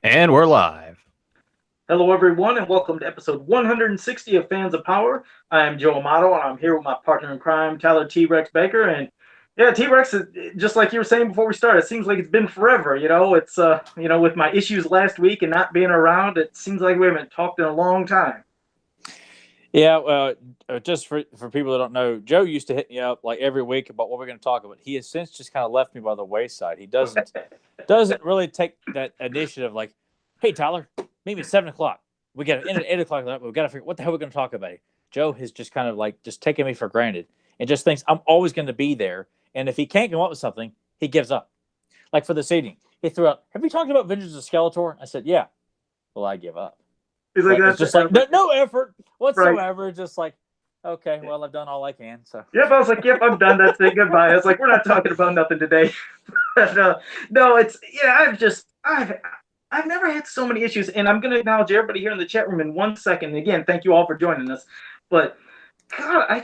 And we're live. Hello, everyone, and welcome to episode 160 of Fans of Power. I am Joe Amato, and I'm here with my partner in crime, Tyler T-Rex Baker. And yeah, T-Rex, just like you were saying before we started, it seems like it's been forever. With my issues last week and not being around, it seems like we haven't talked in a long time. Yeah, just for people that don't know, Joe used to hit me up like every week about what we're going to talk about. He has since just kind of left me by the wayside. He doesn't really take that initiative. Like, hey Tyler, meet me at 7 o'clock. We got to end at 8 o'clock. We've got to figure what the hell we're going to talk about. Joe has just kind of like just taken me for granted and just thinks I'm always going to be there. And if he can't come up with something, he gives up. Like for the seating, he threw out, "Have you talked about Vengeance of Skeletor?" I said, "Yeah." Well, I give up. He's like, it's just like no effort whatsoever. Right. Just like, okay, well, I've done all I can. So yep, I was like, yep, I'm done. That's it. Goodbye. I was like, we're not talking about nothing today. But, no, it's I've never had so many issues, and I'm going to acknowledge everybody here in the chat room in 1 second. And again, thank you all for joining us. But God,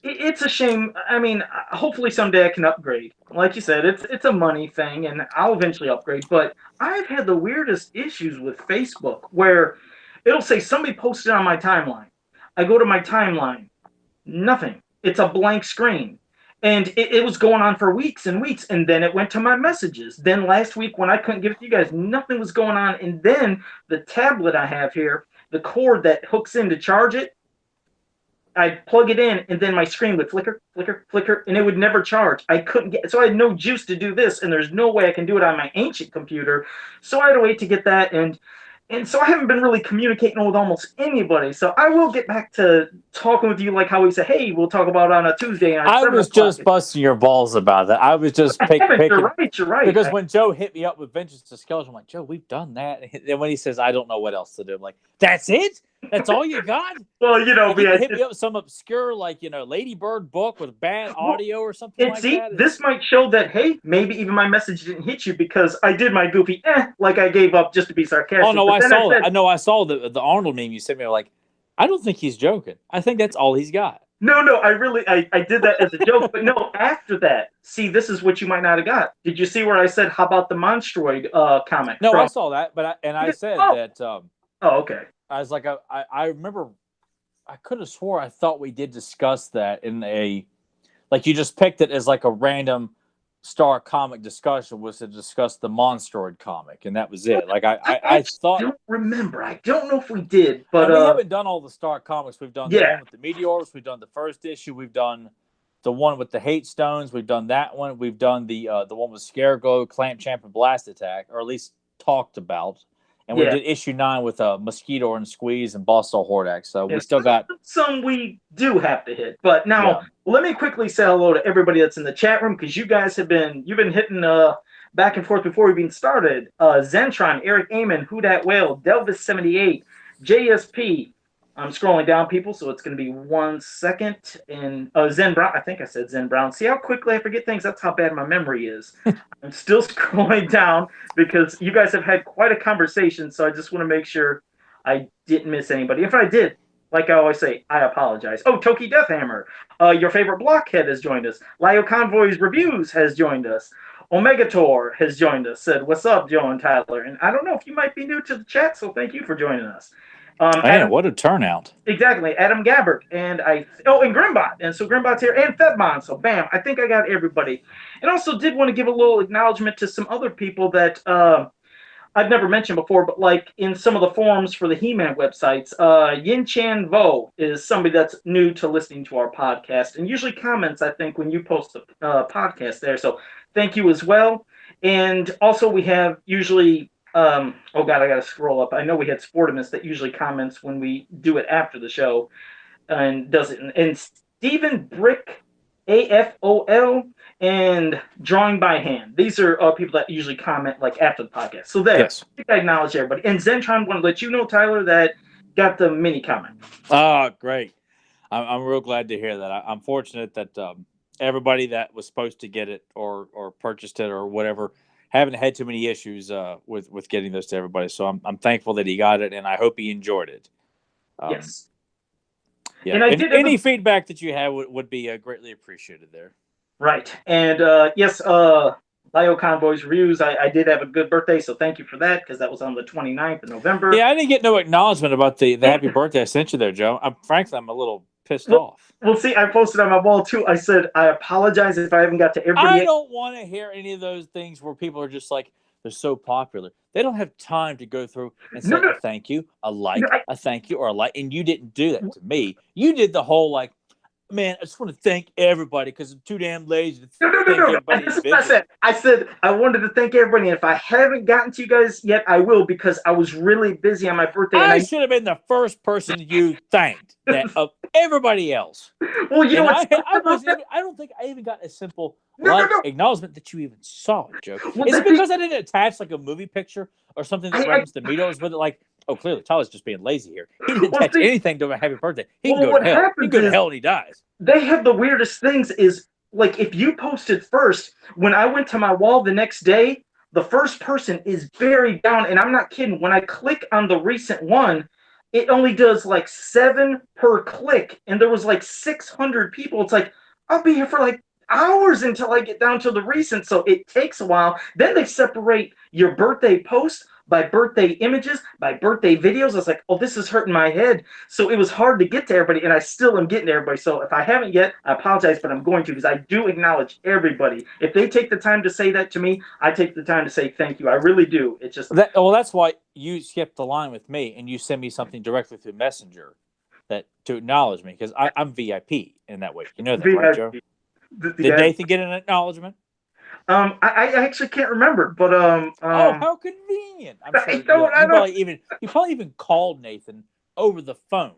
it's a shame. I mean, hopefully someday I can upgrade. Like you said, it's a money thing, and I'll eventually upgrade. But I've had the weirdest issues with Facebook where it'll say somebody posted on my timeline. I go to my timeline, nothing. It's a blank screen. And it was going on for weeks and weeks, and then it went to my messages. Then last week when I couldn't give it to you guys, nothing was going on. And then the tablet I have here, the cord that hooks in to charge it, I'd plug it in, and then my screen would flicker, flicker, flicker, and it would never charge. I couldn't get, so I had no juice to do this, and there's no way I can do it on my ancient computer. So I had to wait to get that, and so I haven't been really communicating with almost anybody. So I will get back to talking with you like how we say, hey, we'll talk about it on a Tuesday. I was just busting your balls about that. I was just picking. You're right. Because when Joe hit me up with Vengeance of Skeletor, I'm like, Joe, we've done that. And when he says, I don't know what else to do, I'm like, that's it? That's all you got? Well, like you hit me up with some obscure, Ladybird book with bad audio or something like that. This might show that, hey, maybe even my message didn't hit you because I did my goofy, like I gave up just to be sarcastic. Oh, no, I saw that. I know I saw the Arnold meme you sent me. Like, I don't think he's joking. I think that's all he's got. No, I did that as a joke. But no, after that, see, this is what you might not have got. Did you see where I said, how about the Monstroid comic? No, I saw that, but I said that. Okay. I was like, I remember, I could have swore I thought we did discuss that in a, like you just picked it as like a random Star comic discussion was to discuss the Monstroid comic, and that was it. Like I thought. I don't remember. I don't know if we did, but we haven't done all the Star comics. We've done the one with the meteors. We've done the first issue. We've done the one with the hate stones. We've done that one. We've done the one with Scareglow, Clamp Champ, and Blast Attack, or at least talked about. And we did issue 9 with Mosquito and Squeeze and Boss Hordak. So we still got some we do have to hit. But now let me quickly say hello to everybody that's in the chat room because you guys you've been hitting back and forth before we even started. Zentron, Eric Amon, Who Dat Whale, Delvis78, JSP. I'm scrolling down, people, so it's going to be 1 second. And Zen Brown, I think I said Zen Brown. See how quickly I forget things? That's how bad my memory is. I'm still scrolling down because you guys have had quite a conversation, so I just want to make sure I didn't miss anybody. If I did, like I always say, I apologize. Oh, Toki Deathhammer, your favorite blockhead has joined us. Lio Convoy's Reviews has joined us. Omegator has joined us, said, what's up, Joe and Tyler? And I don't know if you might be new to the chat, so thank you for joining us. Man, what a turnout. Exactly. Adam Gabbert and and Grimbot. And so Grimbot's here and Fedmon. So bam, I think I got everybody. And also did want to give a little acknowledgement to some other people that I've never mentioned before, but like in some of the forums for the He-Man websites, Yin Chan Vo is somebody that's new to listening to our podcast and usually comments, I think, when you post the podcast there. So thank you as well. And also we have usually oh God, I gotta scroll up. I know we had Sportimus that usually comments when we do it after the show and does it. And Stephen Brick, AFOL, and Drawing by Hand. These are people that usually comment like after the podcast. So there, I think I acknowledge everybody. And Zentron want to let you know, Tyler, that got the mini comment. Oh, great. I'm real glad to hear that. I'm fortunate that everybody that was supposed to get it or purchased it or whatever haven't had too many issues with getting those to everybody. So I'm thankful that he got it, and I hope he enjoyed it. Yes. Yeah. And any feedback that you have would be greatly appreciated there. Right. And yes, Lio Convoy's reviews. I did have a good birthday, so thank you for that, because that was on the 29th of November. Yeah, I didn't get no acknowledgement about the happy birthday I sent you there, Joe. Frankly, I'm a little pissed off. Well, see, I posted on my wall too. I said, I apologize if I haven't got to everybody. I don't want to hear any of those things where people are just like, they're so popular. They don't have time to go through and say a thank you, a like, a thank you, or a like. And you didn't do that to me. You did the whole like, man, I just want to thank everybody because I'm too damn lazy to thank everybody. That's what I said. I said I wanted to thank everybody. And if I haven't gotten to you guys yet, I will, because I was really busy on my birthday. I should have been the first person you thanked that of everybody else. Well, you know what? I don't think I even got a simple acknowledgement that you even saw it, Joe. Well, is it because I didn't attach like a movie picture or something that referenced the meteors with it? Like, oh, clearly Tyler's just being lazy here. He didn't attach anything to a happy birthday. He can go to hell. He can go to hell and he dies. They have the weirdest things is, like, if you posted first, when I went to my wall the next day, the first person is buried down, and I'm not kidding. When I click on the recent one, it only does like 7 per click, and there was like 600 people. It's like, I'll be here for like hours until I get down to the recent, so it takes a while. Then they separate your birthday post by birthday images, by birthday videos. I was like, oh, this is hurting my head. So it was hard to get to everybody, and I still am getting to everybody. So if I haven't yet, I apologize, but I'm going to, because I do acknowledge everybody. If they take the time to say that to me, I take the time to say thank you. I really do. It's just that's why you skipped the line with me and you send me something directly through Messenger to acknowledge me, because I'm VIP in that way. You know that, right, Joe? Did Nathan get an acknowledgement? I actually can't remember, but oh, how convenient! I'm sure you probably even called Nathan over the phone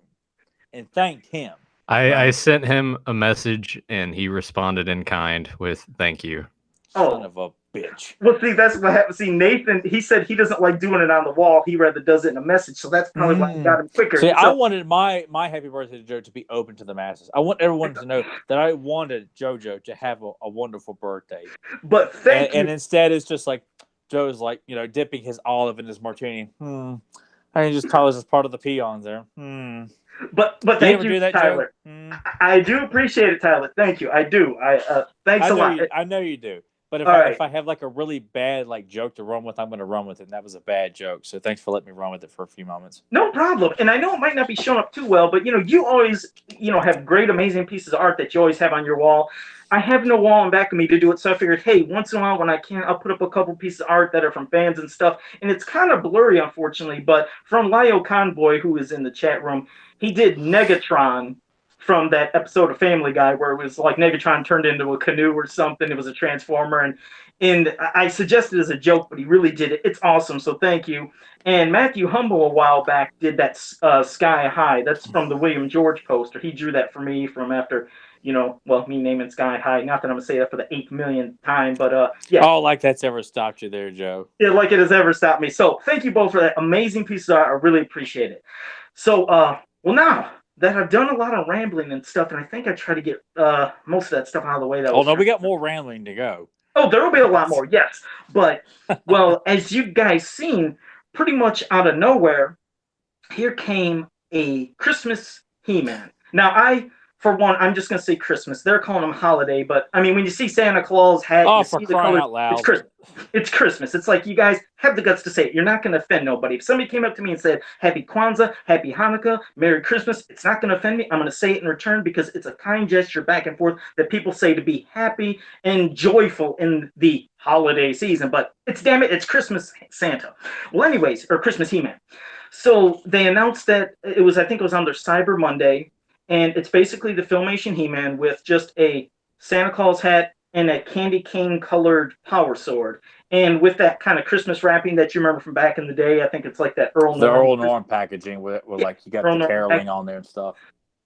and thanked him. I sent him a message and he responded in kind with "thank you." Son of a bitch. Well, see, that's what happened. See, Nathan, he said he doesn't like doing it on the wall. He rather does it in a message. So that's probably why he got him quicker. See, I wanted my happy birthday to Joe to be open to the masses. I want everyone to know that I wanted JoJo to have a wonderful birthday. But thank you. And instead, it's just like Joe's like, dipping his olive in his martini. I just tell us as part of the peons there. But thank you, do that, Tyler. I do appreciate it, Tyler. Thank you. I do. Thanks a lot. I know you do. But if I have like a really bad like joke to run with, I'm going to run with it. And that was a bad joke. So thanks for letting me run with it for a few moments. No problem. And I know it might not be showing up too well, but you always, have great, amazing pieces of art that you always have on your wall. I have no wall in back of me to do it, so I figured, hey, once in a while when I can, I'll put up a couple pieces of art that are from fans and stuff. And it's kind of blurry, unfortunately, but from Lio Convoy, who is in the chat room, he did Negatron from that episode of Family Guy where it was like Negatron turned into a canoe or something. It was a transformer, and I suggested as a joke, but he really did it. It's awesome, so thank you. And Matthew Humble a while back did that Sky High. That's from the William George poster. He drew that for me from after, me naming Sky High. Not that I'm going to say that for the 8th millionth time, but yeah. Oh, like that's ever stopped you there, Joe. Yeah, like it has ever stopped me. So thank you both for that amazing piece of art. I really appreciate it. So, well, now that I've done a lot of rambling and stuff, and I think I try to get most of that stuff out of the way. We got more rambling to go. Oh, there will be a lot more, yes. But, well, as you guys seen, pretty much out of nowhere, here came a Christmas He-Man. Now, for one, I'm just going to say Christmas. They're calling them holiday, but, I mean, when you see Santa Claus hat, you see the colors, out loud. It's Christmas. It's Christmas. It's like you guys have the guts to say it. You're not going to offend nobody. If somebody came up to me and said, Happy Kwanzaa, Happy Hanukkah, Merry Christmas, it's not going to offend me. I'm going to say it in return because it's a kind gesture back and forth that people say to be happy and joyful in the holiday season. But it's Christmas Santa. Well, anyways, or Christmas He-Man. So they announced that I think it was on their Cyber Monday, and it's basically the Filmation He-Man with just a Santa Claus hat and a candy cane colored power sword. And with that kind of Christmas wrapping that you remember from back in the day, I think it's like that Earl Norm packaging with like you got the caroling on there and stuff.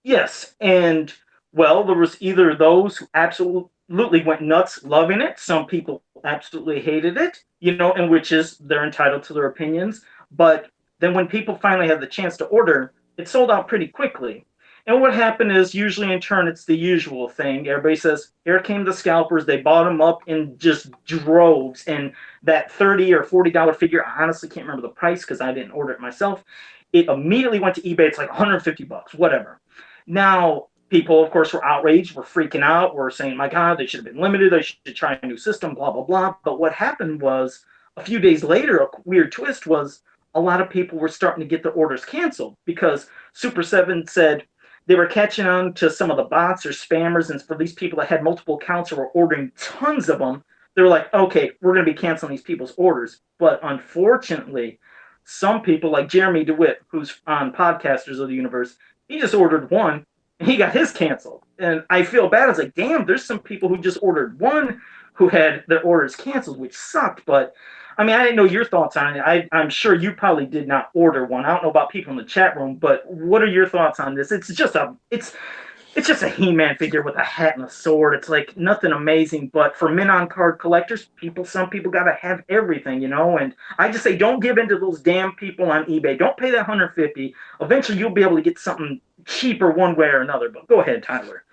Yes. And well, there was either those who absolutely went nuts loving it. Some people absolutely hated it, and which is they're entitled to their opinions. But then when people finally had the chance to order, it sold out pretty quickly. And what happened is, usually in turn, it's the usual thing. Everybody says, here came the scalpers. They bought them up in just droves. And that $30 or $40 figure, I honestly can't remember the price because I didn't order it myself. It immediately went to eBay. It's like $150, whatever. Now, people, of course, were outraged, were freaking out, were saying, my God, they should have been limited. They should try a new system, blah, blah, blah. But what happened was a few days later, a weird twist was a lot of people were starting to get their orders canceled because Super7 said they were catching on to some of the bots or spammers. And for these people that had multiple accounts or were ordering tons of them, they were like, okay, we're going to be canceling these people's orders. But unfortunately, some people like Jeremy DeWitt, who's on Podcasters of the Universe, he just ordered one and he got his canceled. And I feel bad. I was like, damn, there's some people who just ordered one who had their orders canceled, which sucked. But I mean, I didn't know your thoughts on it. I'm sure you probably did not order one. I don't know about people in the chat room, but what are your thoughts on this? It's just a He-Man figure with a hat and a sword. It's like nothing amazing, but for min-on card collectors, some people gotta have everything, you know. And I just say, don't give in to those damn people on eBay. Don't pay that $150. Eventually, you'll be able to get something cheaper one way or another. But go ahead, Tyler.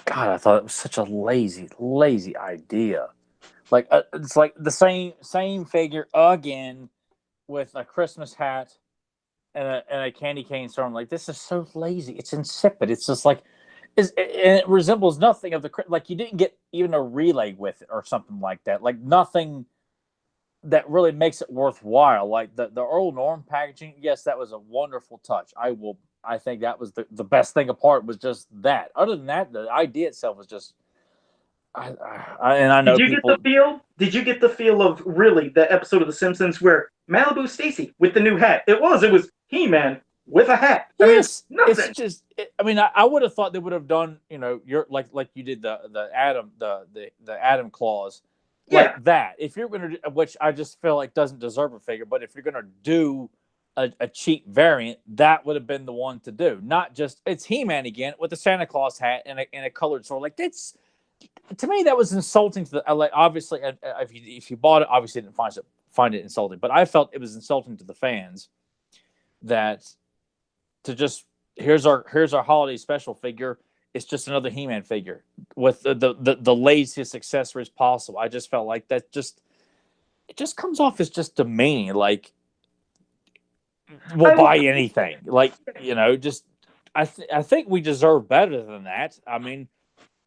God, I thought it was such a lazy idea. Like it's like the same figure again with a Christmas hat and a candy cane storm. Like, this is so lazy. It's insipid. It's just like, and it resembles nothing of the, like, you didn't get even a relay with it or something like that. Like, nothing that really makes it worthwhile. Like the Earl Norm packaging, yes, that was a wonderful touch. I think that was the best thing apart was just that. Other than that, the idea itself was just. I know Did you get the feel of really the episode of The Simpsons where Malibu Stacy with the new hat? It was He-Man with a hat. Yes, I mean, nothing. it's just. I would have thought they would have done, your like you did the Adam clause, like that. If you're gonna, which I just feel like doesn't deserve a figure, but if you're gonna do a cheap variant, that would have been the one to do. Not just it's He-Man again with a Santa Claus hat and a colored sword. Like, that's. To me, that was insulting to the. Like, obviously, if you bought it, obviously didn't find it insulting. But I felt it was insulting to the fans that to just here's our holiday special figure. It's just another He-Man figure with the laziest accessories possible. I just felt like it just comes off as just demeaning. Like, we'll buy anything. Like, just I think we deserve better than that. I mean.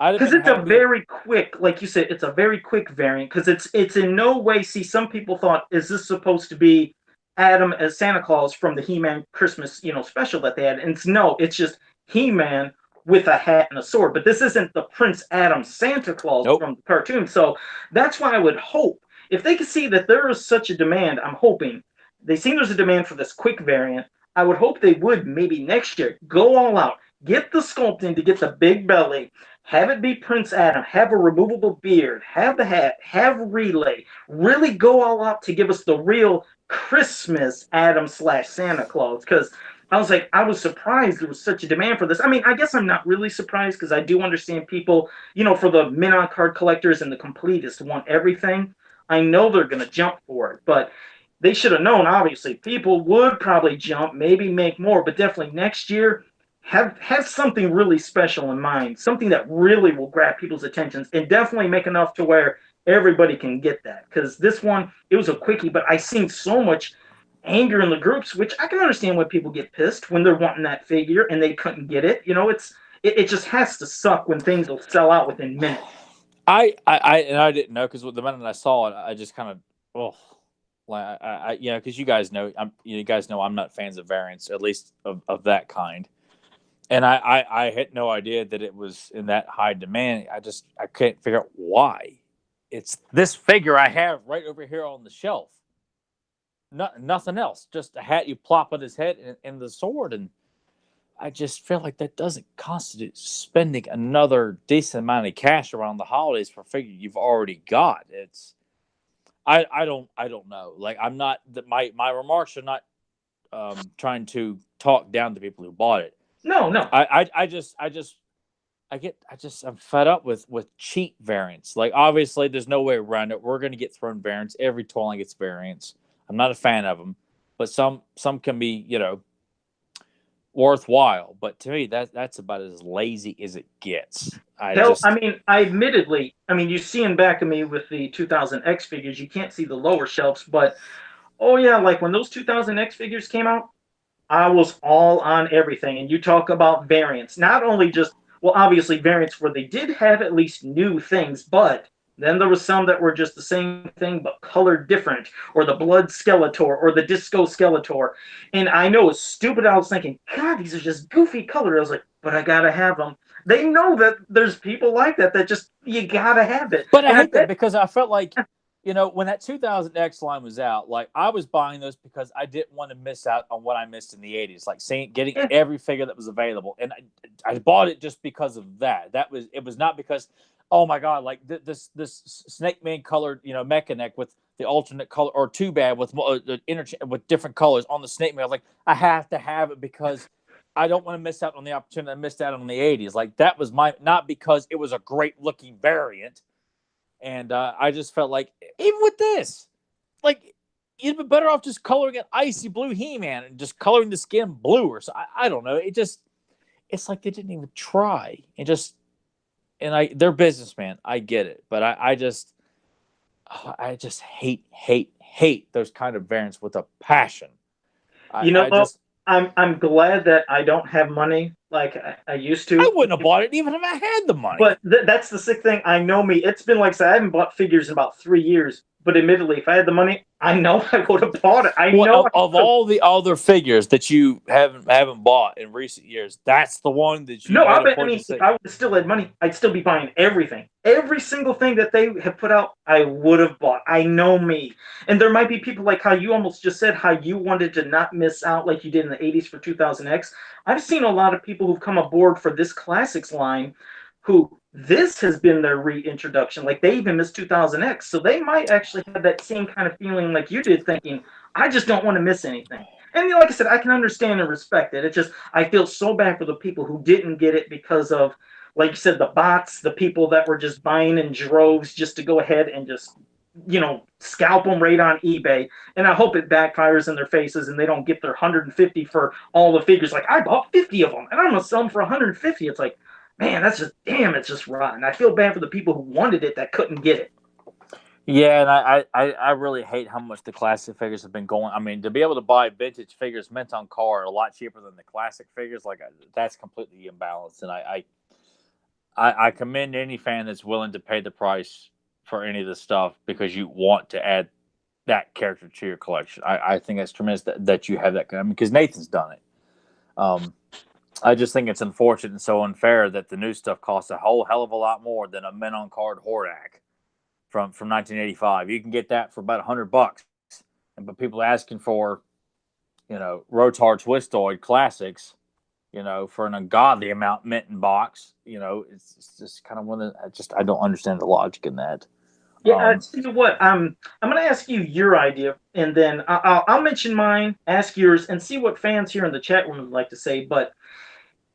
Because it's a very quick, like you said, it's a very quick variant. Because it's in no way. See, some people thought, is this supposed to be Adam as Santa Claus from the He-Man Christmas, special that they had? And it's just He-Man with a hat and a sword. But this isn't the Prince Adam Santa Claus from the cartoon. So that's why I would hope if they could see that there is such a demand. I'm hoping they see there's a demand for this quick variant. I would hope they would maybe next year go all out, get the sculpting to get the big belly. Have it be Prince Adam, have a removable beard, have the hat, have relay, really go all out to give us the real Christmas Adam / Santa Claus. Because I was surprised there was such a demand for this. I mean, I guess I'm not really surprised because I do understand people, for the min-on card collectors and the completists want everything. I know they're going to jump for it, but they should have known, obviously. People would probably jump, maybe make more, but definitely next year, have something really special in mind, something that really will grab people's attentions and definitely make enough to where everybody can get that. Because this one, it was a quickie, but I seen so much anger in the groups, which I can understand why people get pissed when they're wanting that figure and they couldn't get it. It just has to suck when things will sell out within minutes. I didn't know because the minute I saw it, I just kind of because you guys know I'm not fans of variants, at least of that kind. And I had no idea that it was in that high demand. I can't figure out why. It's this figure I have right over here on the shelf. Nothing else. Just a hat you plop on his head and the sword. And I just feel like that doesn't constitute spending another decent amount of cash around the holidays for a figure you've already got. I don't know. Like, I'm not my remarks are not trying to talk down to people who bought it. No. I'm fed up with cheap variants. Like, obviously, there's no way around it. We're going to get thrown variants. Every toy line gets variants. I'm not a fan of them, but some can be, worthwhile. But to me, that's about as lazy as it gets. Admittedly, you see in back of me with the 2000X figures, you can't see the lower shelves, but like when those 2000X figures came out, I was all on everything. And you talk about variants, not only just well, obviously variants where they did have at least new things, but then there was some that were just the same thing but colored different, or the blood Skeletor, or the disco Skeletor. And I know it's stupid. I was thinking, God, these are just goofy colored. I was like, but I gotta have them. They know that there's people like that that just you gotta have it. But I And hate that because I felt like, when that 2000X line was out, like I was buying those because I didn't want to miss out on what I missed in the 80s, like getting yeah, every figure that was available. And I bought it just because of that. It was not because, oh my God, like this Snake Man colored, Mechanic with the alternate color, or Too Bad with with different colors on the Snake Man. I was like, I have to have it because I don't want to miss out on the opportunity I missed out on the 80s. Like that was not because it was a great looking variant. And I just felt like, even with this, like, you'd be better off just coloring an icy blue He-Man and just coloring the skin blue or so. I don't know. It's like they didn't even try. They're businessmen. I get it. But I just hate those kind of variants with a passion. I'm glad that I don't have money like I used to. I wouldn't have bought it even if I had the money. But that's the sick thing. I know me. It's been like I said, I haven't bought figures in about 3 years. But admittedly, if I had the money, I know I would have bought it. Of all the other figures that you haven't bought in recent years, that's the one that you. No, if I would still had money, I'd still be buying everything. Every single thing that they have put out, I would have bought. I know me. And there might be people like how you almost just said how you wanted to not miss out like you did in the 80s for 2000X. I've seen a lot of people who've come aboard for this classics line who this has been their reintroduction. Like they even missed 2000X. So they might actually have that same kind of feeling like you did, thinking, I just don't want to miss anything. And like I said, I can understand and respect it. It's just, I feel so bad for the people who didn't get it because of, like you said, the bots, the people that were just buying in droves just to go ahead and just, scalp them right on eBay. And I hope it backfires in their faces and they don't get their 150 for all the figures. Like, I bought 50 of them and I'm going to sell them for 150. It's like, man, that's just, damn, it's just rotten. I feel bad for the people who wanted it that couldn't get it. Yeah, and I really hate how much the classic figures have been going. I mean, to be able to buy vintage figures mint on card a lot cheaper than the classic figures, like that's completely imbalanced. And I commend any fan that's willing to pay the price for any of this stuff because you want to add that character to your collection. I think that's tremendous that you have that. I mean, because Nathan's done it. I just think it's unfortunate and so unfair that the new stuff costs a whole hell of a lot more than a mint on card Hordak from 1985. You can get that for about $100, but people are asking for, Rotar Twistoid classics, for an ungodly amount mint in box. It's just kind of one of the, I don't understand the logic in that. Yeah, you know what? I'm going to ask you your idea, and then I'll mention mine, ask yours, and see what fans here in the chat room would like to say. But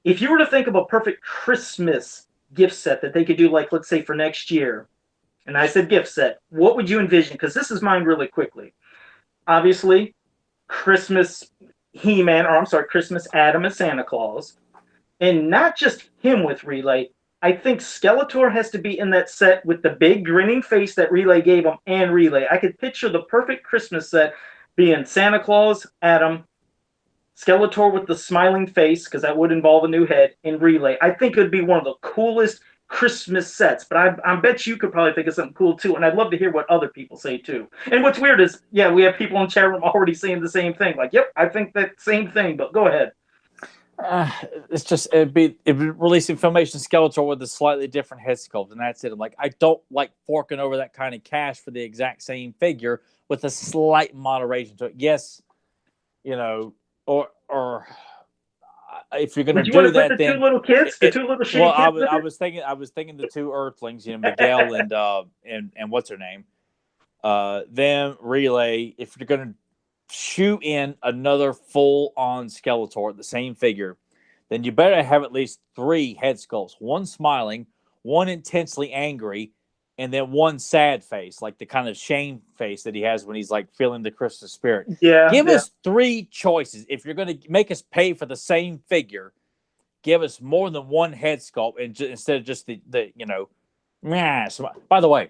if you were to think of a perfect Christmas gift set that they could do, like, let's say for next year, and I said gift set, what would you envision? Because this is mine really quickly. Obviously, Christmas He-Man, or I'm sorry, Christmas Adam as Santa Claus. And not just him with Relay. I think Skeletor has to be in that set with the big grinning face that Relay gave him and Relay. I could picture the perfect Christmas set being Santa Claus, Adam, Skeletor with the smiling face, because that would involve a new head, and Relay. I think it would be one of the coolest Christmas sets, but I bet you could probably think of something cool too, and I'd love to hear what other people say too. And what's weird is, yeah, we have people in the chat room already saying the same thing. Like, yep, I think that same thing, but go ahead. It's just it'd be releasing Filmation Skeletor with a slightly different head sculpt, and that's it. I'm like, I don't like forking over that kind of cash for the exact same figure with a slight moderation to it. Yes, or if you're going to do that, then two little kids, the two little shitty kids. Well, I was thinking the two Earthlings, Miguel and what's her name, them Relay. If you're going to shoot in another full-on Skeletor, the same figure, then you better have at least 3 head sculpts. One smiling, one intensely angry, and then one sad face, like the kind of shame face that he has when he's like feeling the Christmas spirit. Yeah. Give us 3 choices. If you're going to make us pay for the same figure, give us more than one head sculpt instead of just the By the way,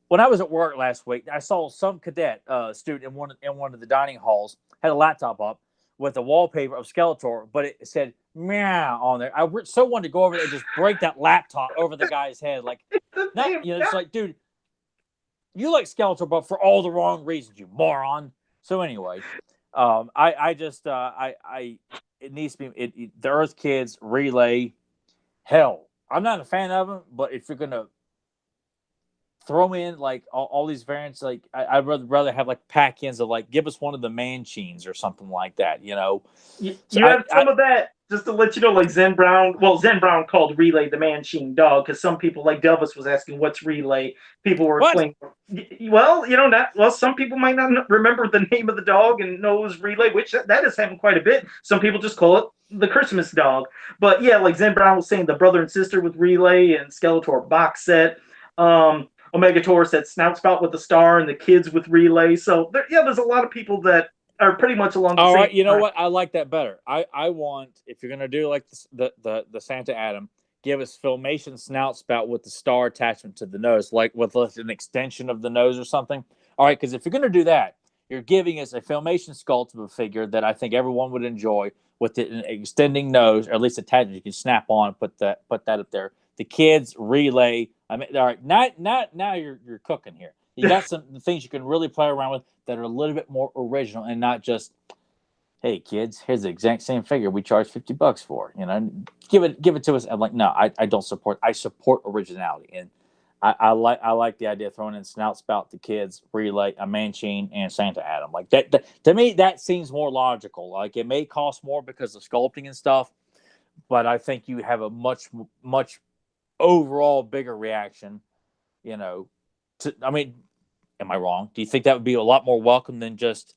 when I was at work last week, I saw some cadet student in one of the dining halls had a laptop up with the wallpaper of Skeletor, but it said meow on there. I so wanted to go over there and just break that laptop over the guy's head. Like, not, it's like, dude, you like Skeletor, but for all the wrong reasons, you moron. So anyway, it needs to be the Earth Kids relay. Hell, I'm not a fan of them, but if you're gonna throw in like all these variants, like I'd rather have like pack-ins of like give us one of the Manchines or something like that, you know. You have some of that, just to let you know, like Zen Brown. Well, Zen Brown called Relay the Manchine dog because some people, like Delvis, was asking what's Relay. People were explaining. Well, some people might not remember the name of the dog and know it was Relay, which that has happened quite a bit. Some people just call it the Christmas dog. But yeah, like Zen Brown was saying, the brother and sister with Relay and Skeletor box set. Omega said Snout Spout with the star and the kids with Relay. So there's a lot of people that are pretty much along the same. All right, you know what? I like that better. I want, if you're gonna do like the Santa Adam, give us Filmation Snout Spout with the star attachment to the nose, like with an extension of the nose or something. All right, because if you're gonna do that, you're giving us a Filmation sculptable figure that I think everyone would enjoy with an extending nose, or at least attachment you can snap on, put that up there. The kids Relay. I mean, all right, now you're cooking here. You got some things you can really play around with that are a little bit more original and not just, hey kids, here's the exact same figure we charge $50 for. You know, give it to us. I'm like, no, I don't support. I support originality, and I like the idea of throwing in Snout Spout, the kids, Relay, a Manchine, and Santa Adam. Like that to me, that seems more logical. Like it may cost more because of sculpting and stuff, but I think you have a much overall bigger reaction, you know. I mean, am I wrong? Do you think that would be a lot more welcome than just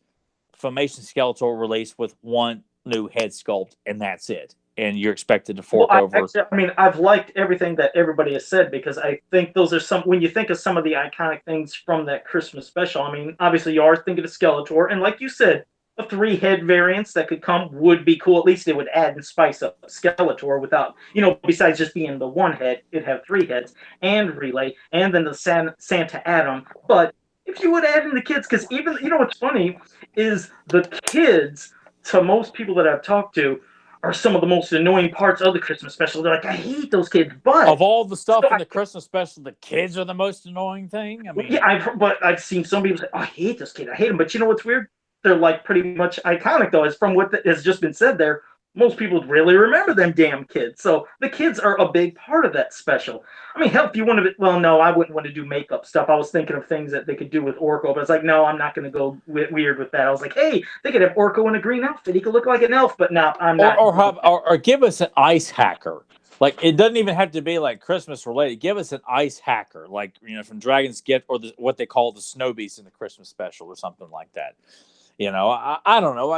Filmation Skeletor release with one new head sculpt and that's it, and you're expected to fork over? I mean, I've liked everything that everybody has said because I think those are some. When you think of some of the iconic things from that Christmas special, I mean, obviously you are thinking of Skeletor, and like you said, a 3-head variants that could come would be cool. At least it would add and spice up Skeletor without, besides just being the 1 head, it'd have 3 heads and Relay, and then the Santa Adam. But if you would add in the kids, because even, what's funny is the kids, to most people that I've talked to, are some of the most annoying parts of the Christmas special. They're like, I hate those kids. But of all the stuff in the Christmas special, the kids are the most annoying thing. I mean, yeah, I've seen some people say, oh, I hate this kid. I hate him. But you know what's weird? They're like pretty much iconic, though, as from what has just been said there. Most people really remember them damn kids. So the kids are a big part of that special. I mean, hell, if you want to, well, no, I wouldn't want to do makeup stuff. I was thinking of things that they could do with Orko, but I was like, no, I'm not going to go weird with that. I was like, hey, they could have Orko in a green outfit. He could look like an elf, but no, I'm not. Or give us an ice hacker. Like, it doesn't even have to be like Christmas related. Give us an ice hacker, like, from Dragon's Gift, or what they call the Snow Beast in the Christmas special, or something like that. I don't know.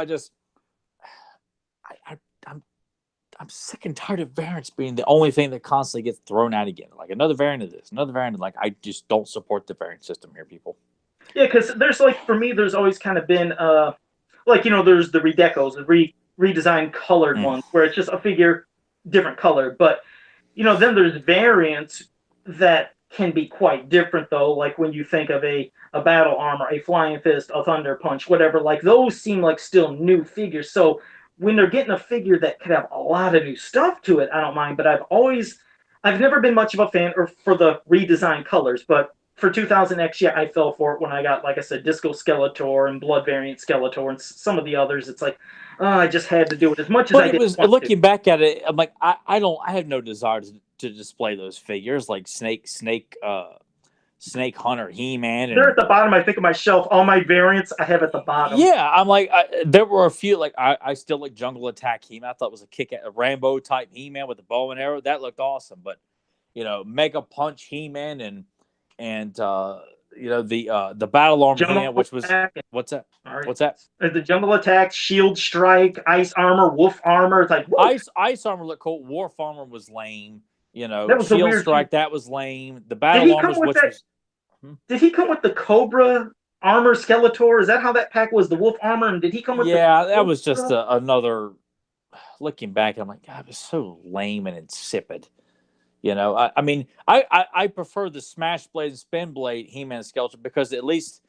I'm sick and tired of variants being the only thing that constantly gets thrown out again. Like another variant of this, another variant of I just don't support the variant system here, people. Yeah, because there's for me, there's always kind of been there's the redecos, the redesigned colored ones where it's just a figure, different color. But then there's variants that can be quite different though. Like when you think of a battle armor, a flying fist, a thunder punch, whatever. Like those seem like still new figures. So when they're getting a figure that could have a lot of new stuff to it, I don't mind. But I've never been much of a fan for the redesigned colors. But for 2000X, yeah, I fell for it when I got, like I said, Disco Skeletor and Blood Variant Skeletor and some of the others. It's like, I just had to do it as much as I did. Looking back at it, I'm like, I have no desire to display those figures like Snake Hunter, He-Man. They're at the bottom, I think, of my shelf. All my variants I have at the bottom. Yeah, I'm like, there were a few, like, I still like Jungle Attack He-Man. I thought it was a Rambo type He-Man with a bow and arrow. That looked awesome. But, Mega Punch He-Man and the Battle Armor He-Man, which was, what's that? Right. What's that? The Jungle Attack, Shield Strike, Ice Armor, Wolf Armor. It's like, Ice Armor looked cool. Wolf Armor was lame. Shield Strike, that was lame. The Battle Armor was... Did he come with the Cobra Armor Skeletor? Is that how that pack was? The Wolf Armor? And did he come with that was just another... Looking back, I'm like, God, it was so lame and insipid. I prefer the Smash Blade and Spin Blade He-Man Skeletor because at least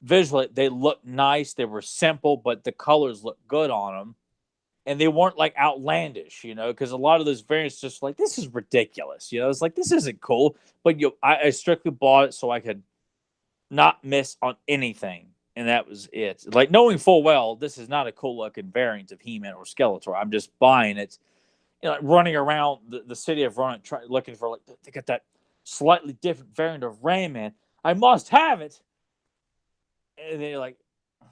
visually they looked nice. They were simple, but the colors looked good on them. And they weren't like outlandish, because a lot of those variants just like, this is ridiculous. It's like, this isn't cool. But I strictly bought it so I could not miss on anything. And that was it. Like, knowing full well, this is not a cool looking variant of He-Man or Skeletor. I'm just buying it, like running around the city of Ronin, looking for, like, they got that slightly different variant of Ram-Man. I must have it. And then you're like,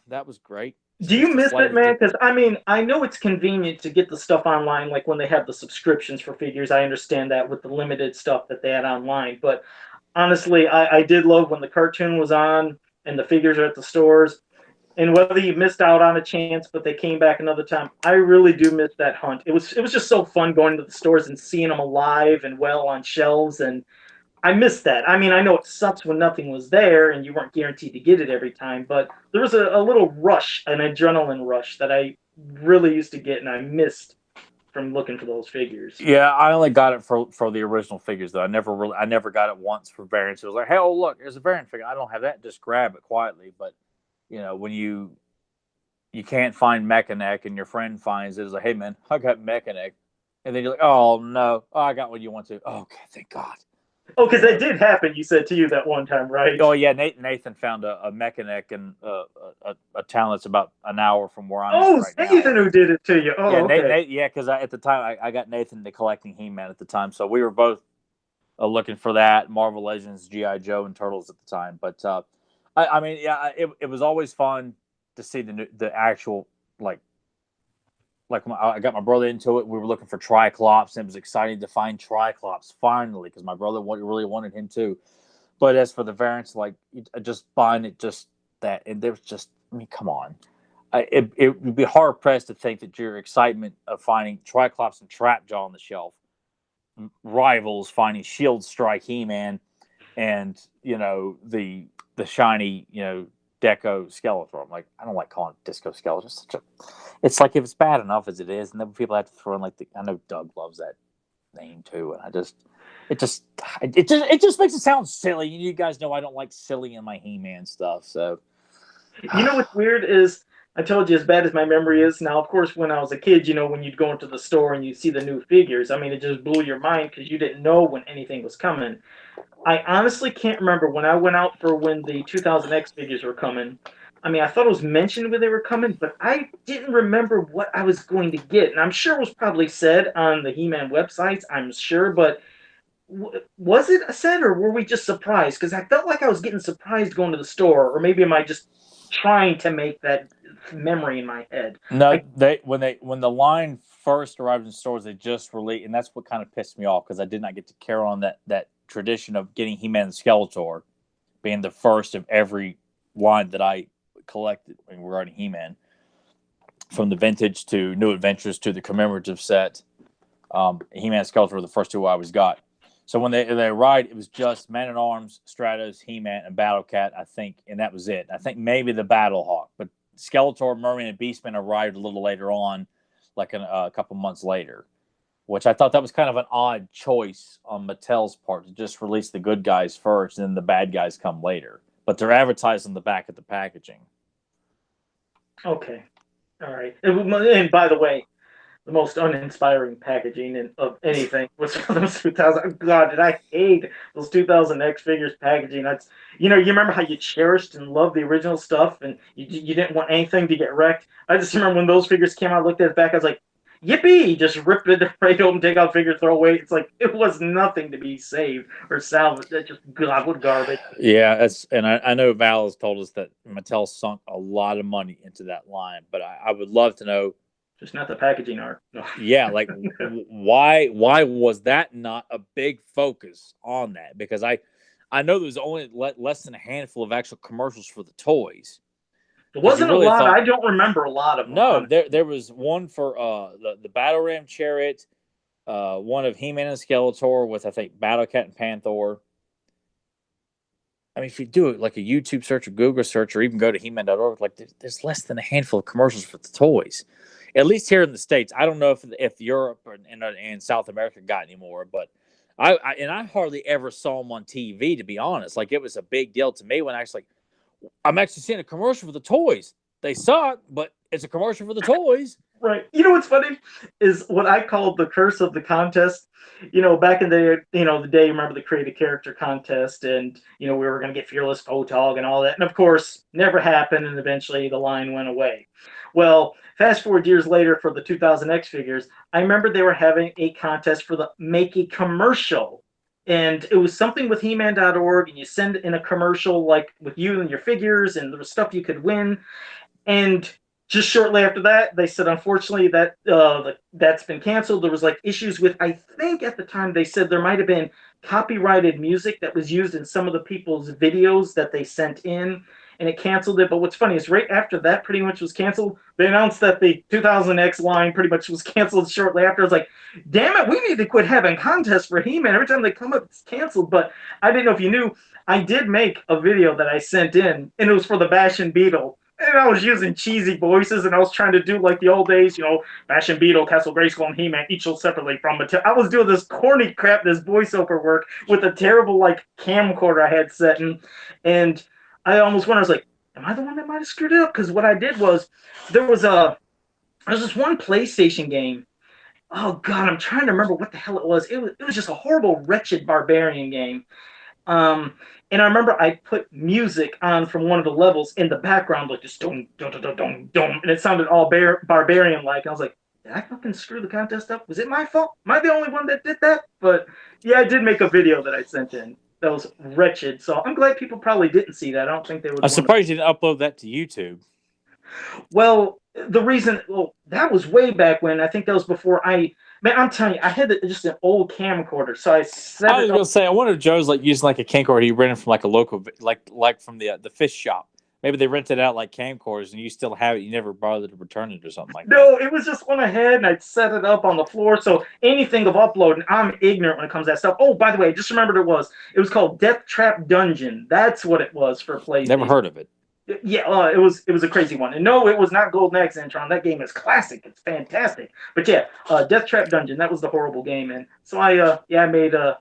that was great. Do you miss it, man? Because, I mean, I know it's convenient to get the stuff online, like when they have the subscriptions for figures. I understand that with the limited stuff that they had online. But honestly, I did love when the cartoon was on and the figures are at the stores. And whether you missed out on a chance, but they came back another time, I really do miss that hunt. It was just so fun going to the stores and seeing them alive and well on shelves, and I miss that. I mean, I know it sucks when nothing was there and you weren't guaranteed to get it every time, but there was a little rush, an adrenaline rush that I really used to get and I missed from looking for those figures. Yeah, I only got it for the original figures though. I never got it once for variants. It was like, hey, oh look, there's a variant figure. I don't have that. Just grab it quietly. But when you can't find Mechanic and your friend finds it, it's like, hey man, I got Mechanic, and then you're like, oh no, I got what you want to. Oh, okay, thank God. Oh, because that did happen, you said to you that one time, right? Oh, yeah. Nathan found a Mechanic and a town that's about an hour from where I'm at right now. Oh, Nathan who did it to you. Oh, yeah, okay. because at the time, I got Nathan to collecting He-Man at the time. So we were both looking for that, Marvel Legends, G.I. Joe, and Turtles at the time. But, I mean, yeah, it was always fun to see the actual, like I got my brother into it. We were looking for Triclops, and it was exciting to find Triclops finally because my brother really wanted him too. But as for the variants, like just buying it, just that, and there was just, I mean, come on, it would be hard pressed to think that your excitement of finding Triclops and Trapjaw on the shelf rivals finding Shield Strike He-Man and the shiny Deco Skeletor. I'm like, I don't like calling it Disco Skeletor. It's like, if it's bad enough as it is, and then people have to throw in I know Doug loves that name too, and it just makes it sound silly. You guys know I don't like silly in my He-Man stuff. So, you know what's weird is, I told you, as bad as my memory is now, of course, when I was a kid, when you'd go into the store and you see the new figures, I mean, it just blew your mind because you didn't know when anything was coming. I honestly can't remember when I went out for when the 2000X figures were coming. I mean, I thought it was mentioned when they were coming, but I didn't remember what I was going to get. And I'm sure it was probably said on the He-Man websites, I'm sure, but was it said, or were we just surprised? Because I felt like I was getting surprised going to the store, or maybe am I just trying to make that memory in my head? No, when the line first arrived in stores, they just released, and that's what kind of pissed me off because I did not get to carry on that tradition of getting He-Man and Skeletor being the first of every line that I collected regarding He-Man, from the vintage to New Adventures to the commemorative set. He-Man and Skeletor were the first two I always got. So when they arrived, it was just Man-at-Arms, Stratos, He-Man, and Battle Cat, I think, and that was it. I think maybe the Battle Hawk, but Skeletor, Merman, and Beastman arrived a little later on, like a couple months later, which I thought that was kind of an odd choice on Mattel's part to just release the good guys first and then the bad guys come later. But they're advertised on the back of the packaging. Okay. All right. And by the way, the most uninspiring packaging of anything was for those 2000. God, did I hate those 2000X figures packaging? That's, you remember how you cherished and loved the original stuff, and you didn't want anything to get wrecked. I just remember when those figures came out, I looked at it back, I was like, yippee! Just rip it right open, take out figure, throw away. It's like it was nothing to be saved or salvaged. That just garbage. Yeah, and I know Val has told us that Mattel sunk a lot of money into that line, but I would love to know. Just not the packaging art. No. Yeah, like why was that not a big focus on that? Because I know there was only less than a handful of actual commercials for the toys. It wasn't really a lot. I don't remember a lot of them. No, there was one for the Battle Ram Chariot, one of He-Man and Skeletor with, I think, Battle Cat and Panther. I mean, if you do it like a YouTube search or Google search or even go to He-Man.org, like there's less than a handful of commercials for the toys. At least here in the States. I don't know if Europe and South America got any more, but I hardly ever saw them on TV, to be honest. Like, it was a big deal to me when I was like, I'm actually seeing a commercial for the toys. They suck, but it's a commercial for the toys. Right. You know what's funny is what I called the curse of the contest. Back in the day, remember the create a character contest, and we were going to get Fearless Photog and all that, and of course, never happened, and eventually the line went away. Well, fast forward years later for the 2000X figures, I remember they were having a contest for the make a commercial. And it was something with He-Man.org, and you send in a commercial like with you and your figures, and there was stuff you could win. And just shortly after that, they said, unfortunately, that's been canceled. There was like issues with, I think at the time they said there might have been copyrighted music that was used in some of the people's videos that they sent in, and it canceled it. But what's funny is right after that pretty much was canceled, they announced that the 2000X line pretty much was canceled shortly after. I was like, damn it, we need to quit having contests for He-Man. Every time they come up, it's canceled. But I didn't know if you knew, I did make a video that I sent in, and it was for the Bash and Beetle. And I was using cheesy voices, and I was trying to do like the old days, Bash and Beetle, Castle Grayskull, and He-Man, each sold separately from Mattel. I was doing this corny crap, this voiceover work with a terrible like camcorder I had set in, and I almost went, I was like, am I the one that might have screwed it up? Because what I did was, there was this one PlayStation game. Oh God, I'm trying to remember what the hell it was. It was just a horrible, wretched barbarian game. And I remember I put music on from one of the levels in the background, like just dum dum dum dum dum, and it sounded all barbarian-like. I was like, did I fucking screw the contest up? Was it my fault? Am I the only one that did that? But yeah, I did make a video that I sent in. That was wretched. So I'm glad people probably didn't see that. I don't think they would. I'm surprised you didn't upload that to YouTube. Well, that was way back when. I think that was before Man, I'm telling you, I had just an old camcorder, so I set I was gonna say, I wonder if Joe's like using like a camcorder he rented from like a local, like from the fish shop. Maybe they rented out like camcorders, and you still have it. You never bothered to return it or something like that. No, it was just one I had, and I'd set it up on the floor. So anything of uploading, I'm ignorant when it comes to that stuff. Oh, by the way, just remembered it was called Death Trap Dungeon. That's what it was for PlayStation. Never heard of it. Yeah, it was a crazy one. And no, it was not Golden Axe Entron. That game is classic. It's fantastic. But yeah, Death Trap Dungeon. That was the horrible game. And so I made a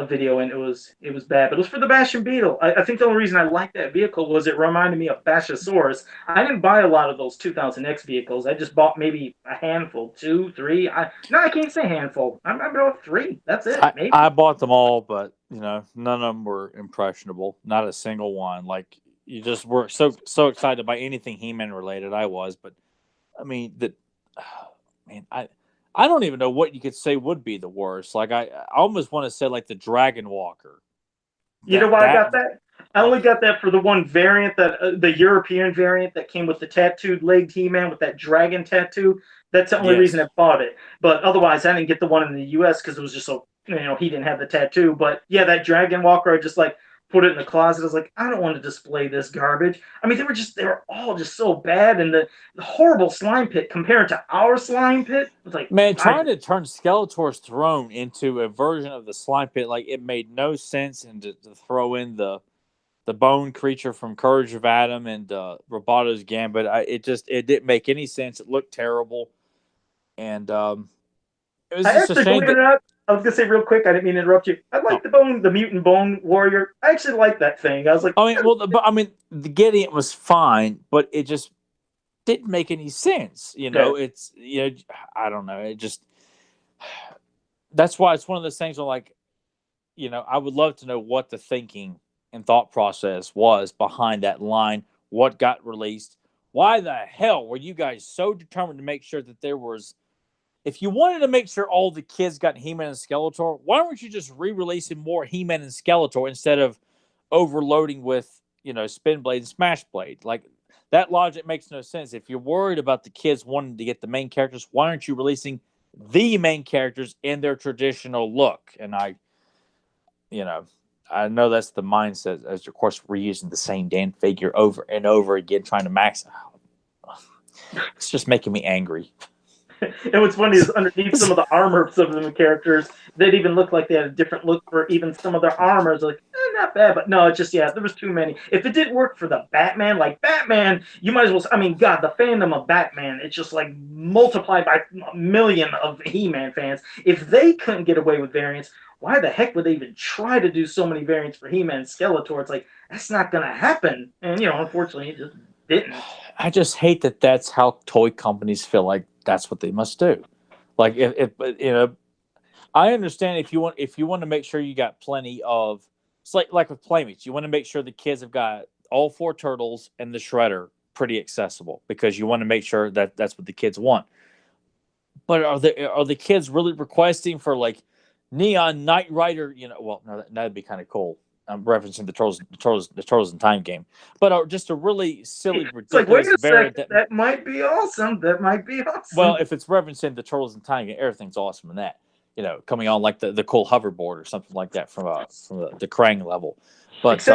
video, and it was bad. But it was for the Bash and Beetle. I think the only reason I liked that vehicle was it reminded me of Bashosaurus. I didn't buy a lot of those 2000X vehicles. I just bought maybe a handful, 2, 3. I can't say handful. I bought 3. That's it. Maybe. I bought them all, but none of them were impressionable. Not a single one. Like, you just were so excited to buy anything He-Man related. I was, but I mean I don't even know what you could say would be the worst. Like, I almost want to say like the Dragon Walker. You know why I got that? I only got that for the one variant, that the European variant that came with the tattooed legged He-Man with that dragon tattoo. That's the only reason I bought it. But otherwise, I didn't get the one in the U.S. because it was just so he didn't have the tattoo. But yeah, that Dragon Walker, I just like put it in the closet. I was like, I don't want to display this garbage. I mean, they were all just so bad, and the horrible slime pit compared to our slime pit was like, man, trying to turn Skeletor's throne into a version of the slime pit, like, it made no sense. And to throw in the bone creature from Courage of Adam and Roboto's Gambit, it didn't make any sense. It looked terrible, and it was just a shame. I was gonna say real quick, I didn't mean to interrupt you. I like the mutant bone warrior. I actually like that thing. I was like, the getting it was fine, but it just didn't make any sense. It's I don't know. It just, that's why it's one of those things where, like, I would love to know what the thinking and thought process was behind that line. What got released? Why the hell were you guys so determined to make sure that there was? If you wanted to make sure all the kids got He-Man and Skeletor, why weren't you just re-releasing more He-Man and Skeletor instead of overloading with, Spin Blade and Smash Blade? Like, that logic makes no sense. If you're worried about the kids wanting to get the main characters, why aren't you releasing the main characters in their traditional look? And I know that's the mindset, as of course we're using the same damn figure over and over again, trying to max. It's just making me angry. And what's funny is underneath some of the armor of some of the characters, they'd even look like they had a different look for even some of their armors. Like, not bad, but no, it's just, there was too many. If it didn't work for the Batman, like Batman, you might as well, God, the fandom of Batman, it's just like multiplied by a million of He-Man fans. If they couldn't get away with variants, why the heck would they even try to do so many variants for He-Man and Skeletor? It's like, that's not going to happen. And, unfortunately, it just didn't. I just hate that that's how toy companies feel like that's what they must do. Like, if I understand if you want to make sure you got plenty of, it's like with Playmates, you want to make sure the kids have got all 4 turtles and the Shredder pretty accessible because you want to make sure that that's what the kids want. But are the kids really requesting for like Neon Knight Rider? Well, no, that'd be kind of cool. I'm referencing the Turtles in Time game, but just a really silly, ridiculous like, wait a variant second, that might be awesome. That might be awesome. Well, if it's referencing the Turtles in Time game, everything's awesome in that. Coming on like the cool hoverboard or something like that from the Krang level. But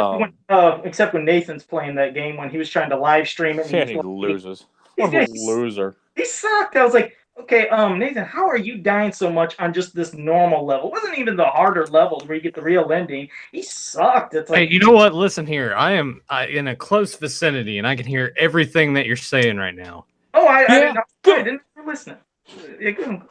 except when Nathan's playing that game when he was trying to live stream it, and he loses. What a loser! He sucked. I was like, okay, Nathan, how are you dying so much on just this normal level? It wasn't even the harder levels where you get the real ending. He sucked. It's like, hey, you know what? Listen here. I am in a close vicinity, and I can hear everything that you're saying right now. Oh, I didn't listen.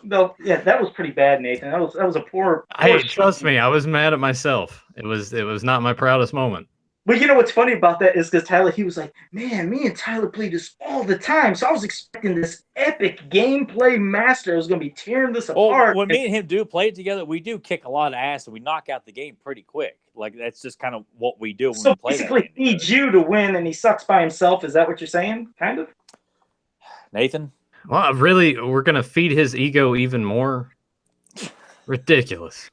No, yeah, that was pretty bad, Nathan. That was a poor. Hey, trust me, I was mad at myself. It was not my proudest moment. But you know what's funny about that is because Tyler, he was like, man, me and Tyler play this all the time. So I was expecting this epic gameplay master was going to be tearing this apart. When me and him do play it together, we do kick a lot of ass and we knock out the game pretty quick. Like, that's just kind of what we do when we play that game. So basically, he needs you to win and he sucks by himself. Is that what you're saying? Kind of? Nathan? Well, really, we're going to feed his ego even more? Ridiculous.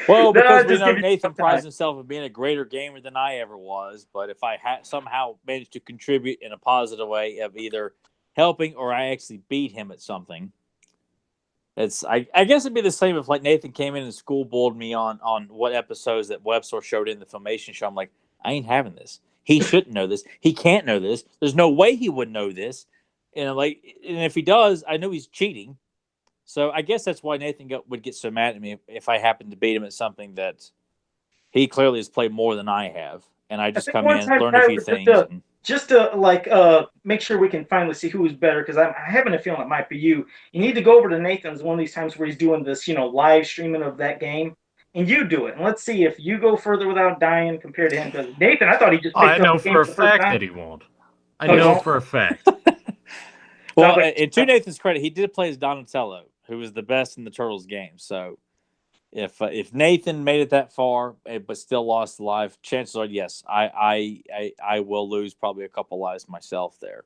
Well, because we know Nathan prides himself on being a greater gamer than I ever was, but if I somehow managed to contribute in a positive way of either helping or I actually beat him at something, I guess it'd be the same if like Nathan came in and schoolboyed me on what episodes that Webster showed in the Filmation show. I'm like, I ain't having this. He shouldn't know this. He can't know this. There's no way he would know this. And if he does, I know he's cheating. So I guess that's why Nathan would get so mad at me if I happened to beat him at something that he clearly has played more than I have, and I just come in, learn a few things. Just to make sure we can finally see who's better, because I'm having a feeling it might be you. You need to go over to Nathan's one of these times where he's doing this, live streaming of that game, and you do it, and let's see if you go further without dying compared to him. Because Nathan, I thought he just. I know for a fact that he won't. I know for a fact. Well, and to Nathan's credit, he did play as Donatello, who was the best in the Turtles game. So if Nathan made it that far but still lost the life, chances are yes, I will lose probably a couple lives myself there.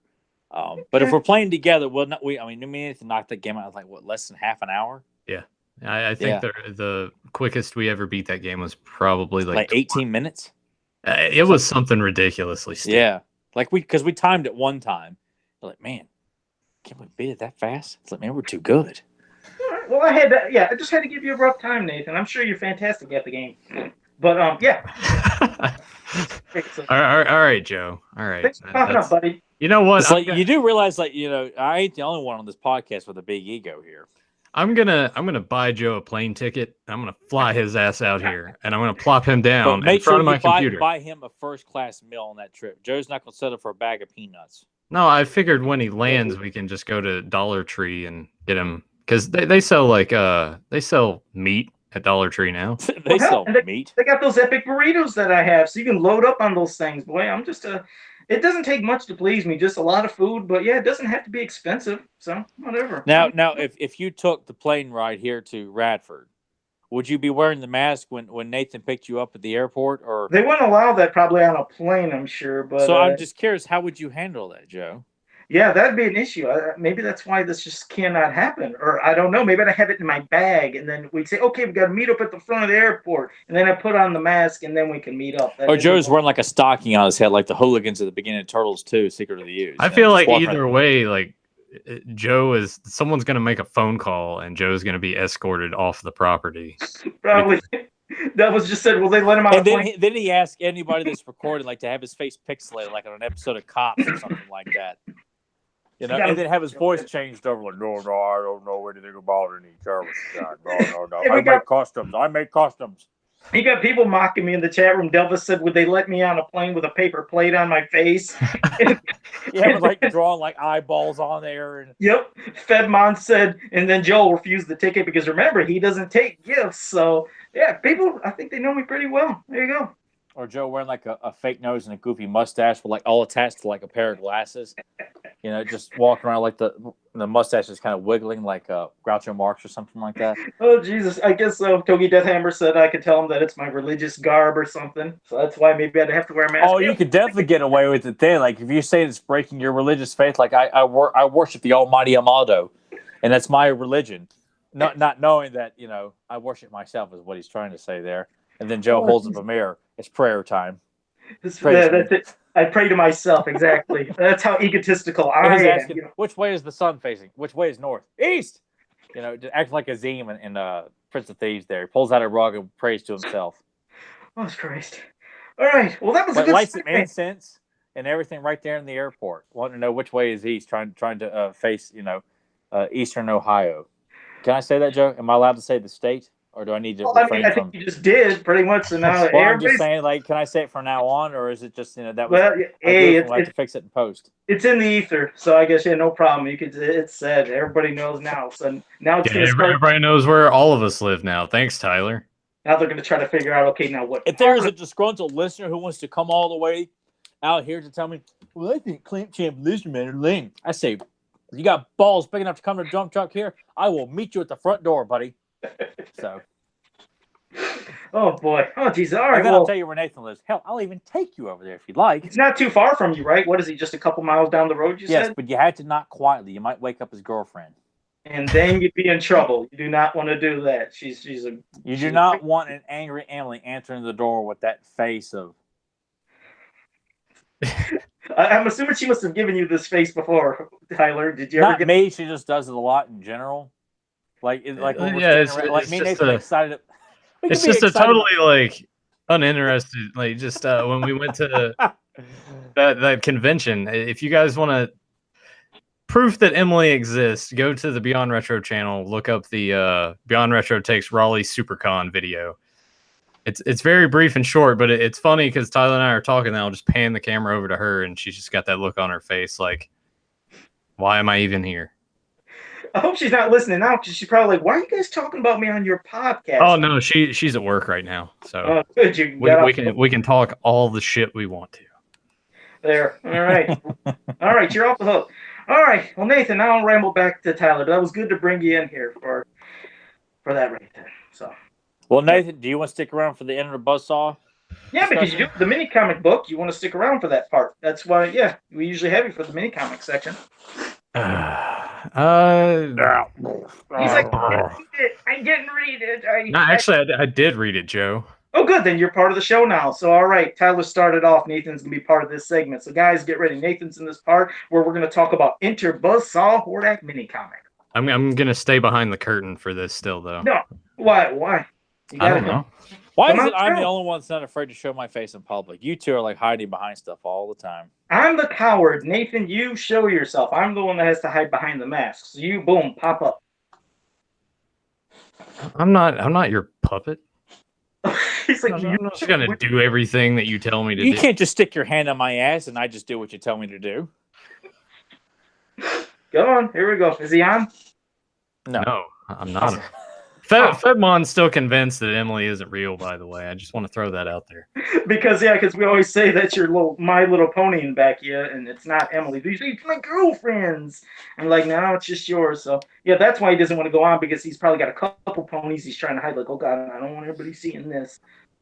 But if we're playing together, me and Nathan knocked that game out in less than half an hour. Yeah, I think the quickest we ever beat that game was probably like 18 minutes. It was something ridiculously stiff. Yeah, because we timed it one time. We're like, man, can't we beat it that fast? It's like, man, we're too good. Well, I just had to give you a rough time, Nathan. I'm sure you're fantastic at the game. But, yeah. All right, Joe. All right. Thanks for popping up, buddy. You know what? You do realize, I ain't the only one on this podcast with a big ego here. I'm gonna buy Joe a plane ticket. I'm gonna fly his ass out here, and I'm gonna plop him down in front of my computer. Buy him a first-class meal on that trip. Joe's not gonna settle for a bag of peanuts. No, I figured when he lands, we can just go to Dollar Tree and get him. Because they sell they sell meat at Dollar Tree now. They sell meat. They got those epic burritos that I have, so you can load up on those things. Boy, I'm just it doesn't take much to please me, just a lot of food. But yeah, it doesn't have to be expensive, so whatever. Now, if you took the plane ride here to Radford, would you be wearing the mask when Nathan picked you up at the airport? Or they wouldn't allow that probably on a plane, I'm sure. But so I'm just curious, how would you handle that, Joe? Yeah, that'd be an issue. Maybe that's why this just cannot happen. Or I don't know. Maybe I have it in my bag, and then we'd say, okay, we got to meet up at the front of the airport. And then I put on the mask, and then we can meet up. Or Joe's wearing like a stocking on his head, like the hooligans at the beginning of Turtles 2, Secret of the Ooze. I feel like either way, someone's going to make a phone call, and Joe's going to be escorted off the property. Probably. That was just said, will they let him out? And then he asked anybody that's recording, to have his face pixelated, like on an episode of Cops or something like that. And then have his voice changed over, no, I don't know anything about any terrorist. No. I make customs. You got people mocking me in the chat room. Delvis said, "Would they let me on a plane with a paper plate on my face?" Yeah, with like drawing like eyeballs on there. And Yep. Fedmon said, and then Joel refused the ticket because remember, he doesn't take gifts. So, yeah, people, I think they know me pretty well. There you go. or Joe wearing like a fake nose and a goofy mustache with like all attached to like a pair of glasses. You know, just walking around like the mustache is kind of wiggling like Groucho Marx or something like that. Oh, Jesus. I guess Togi Deathhammer said I could tell him that it's my religious garb or something. So that's why maybe I'd have to wear a mask. Oh, you could definitely get away with it then. Like if you say it's breaking your religious faith, like I worship the Almighty Amado, and that's my religion. Not knowing that, you know, I worship myself is what he's trying to say there. And then Joe holds up a mirror. It's prayer time. That's it. I pray to myself, exactly. That's how egotistical I am. Asking, which way is the sun facing? Which way is north? East! You know, just acting like Azim in Prince of Thieves there. He pulls out a rug and prays to himself. Oh, Christ. All right. Well, that was a good lights some incense and everything right there in the airport. Wanting to know which way is east, trying to face, you know, eastern Ohio. Can I say that, Joe? Am I allowed to say the state? Or do I need to refrain I think you just did pretty much. So now well, I'm just saying, like, can I say it from now on, or is it just, you know, that was I have to fix it in post? It's in the ether, so I guess no problem. You could. It's said. Everybody knows now. So now it's gonna start. Everybody knows where all of us live now. Thanks, Tyler. Now they're gonna try to figure out. Okay, now what? If there is a disgruntled listener who wants to come all the way out here to tell me, well, I think Clamp Champ listenermen are lame. I say, you got balls big enough to come to the dump truck here? I will meet you at the front door, buddy. So. Oh boy! Oh geez! All right. And then I'll tell you where Nathan lives. Hell, I'll even take you over there if you'd like. It's not too far from you, right? What is he? Just a couple miles down the road? You said. Yes, but you had to knock quietly. You might wake up his girlfriend. And then you'd be in trouble. You do not want to do that. You do not want an angry Emily answering the door with that face of. I'm assuming she must have given you this face before, Tyler. Did you ever Not me. She just does it a lot in general. Like when we're sitting around, like me and Nathan excited. It's just a totally like uninterested, like just when we went to that convention. If you guys want to proof that Emily exists, go to the Beyond Retro channel, look up the Beyond Retro Takes Raleigh SuperCon video. It's very brief and short, but it's funny because Tyler and I are talking now. I'll just pan the camera over to her, and she's just got that look on her face like, why am I even here? I hope she's not listening now because she's probably like, why are you guys talking about me on your podcast? Oh no, she's at work right now, so good. We can talk all the shit we want to. There. All right. All right, you're off the hook. All right. Well, Nathan, now I'll ramble back to Tyler. That was good to bring you in here for that right there. So. Well, Nathan, do you want to stick around for the end of the buzzsaw? Yeah, because you do the mini comic book. You want to stick around for that part. That's why. Yeah, we usually have you for the mini comic section. He's like, I didn't read it. No, actually, I did read it, Joe. Oh, good. Then you're part of the show now. So, all right. Tyler started off. Nathan's going to be part of this segment. So, guys, get ready. Nathan's in this part where we're going to talk about Enter Buzzsaw Hordak mini comic. I'm going to stay behind the curtain for this still, though. No. Why? I don't know. Why is it I'm the only one that's not afraid to show my face in public? You two are like hiding behind stuff all the time. I'm the coward. Nathan, you show yourself. I'm the one that has to hide behind the mask. So you, boom, pop up. I'm not your puppet. He's like, I'm not just going to do everything that you tell me to do. You can't just stick your hand on my ass and I just do what you tell me to do. Go on. Here we go. Is he on? No, I'm not. Fedmon's still convinced that Emily isn't real, by the way. I just want to throw that out there. Because we always say that's your My Little Pony in back here, and it's not Emily. These are my girlfriends. I'm like, no, it's just yours. So, yeah, that's why he doesn't want to go on, because he's probably got a couple ponies he's trying to hide. Like, oh, God, I don't want everybody seeing this.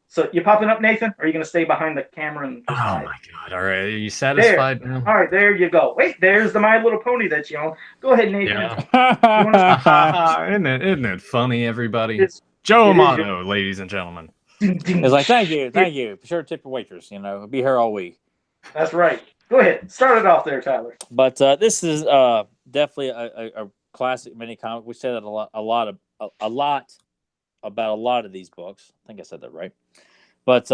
So, you popping up, Nathan? Or are you going to stay behind the camera? And oh, my God. All right. Are you satisfied now? All right, there you go. Wait, there's the My Little Pony that you own. Go ahead, Nathan. Yeah. Isn't it funny, everybody? Joe Amato, ladies and gentlemen. It's like, thank you. Be sure to tip your waitress. I'll be here all week. That's right. Go ahead. Start it off there, Tyler. But this is definitely a classic mini comic. We say that a lot about a lot of these books. I think I said that right. But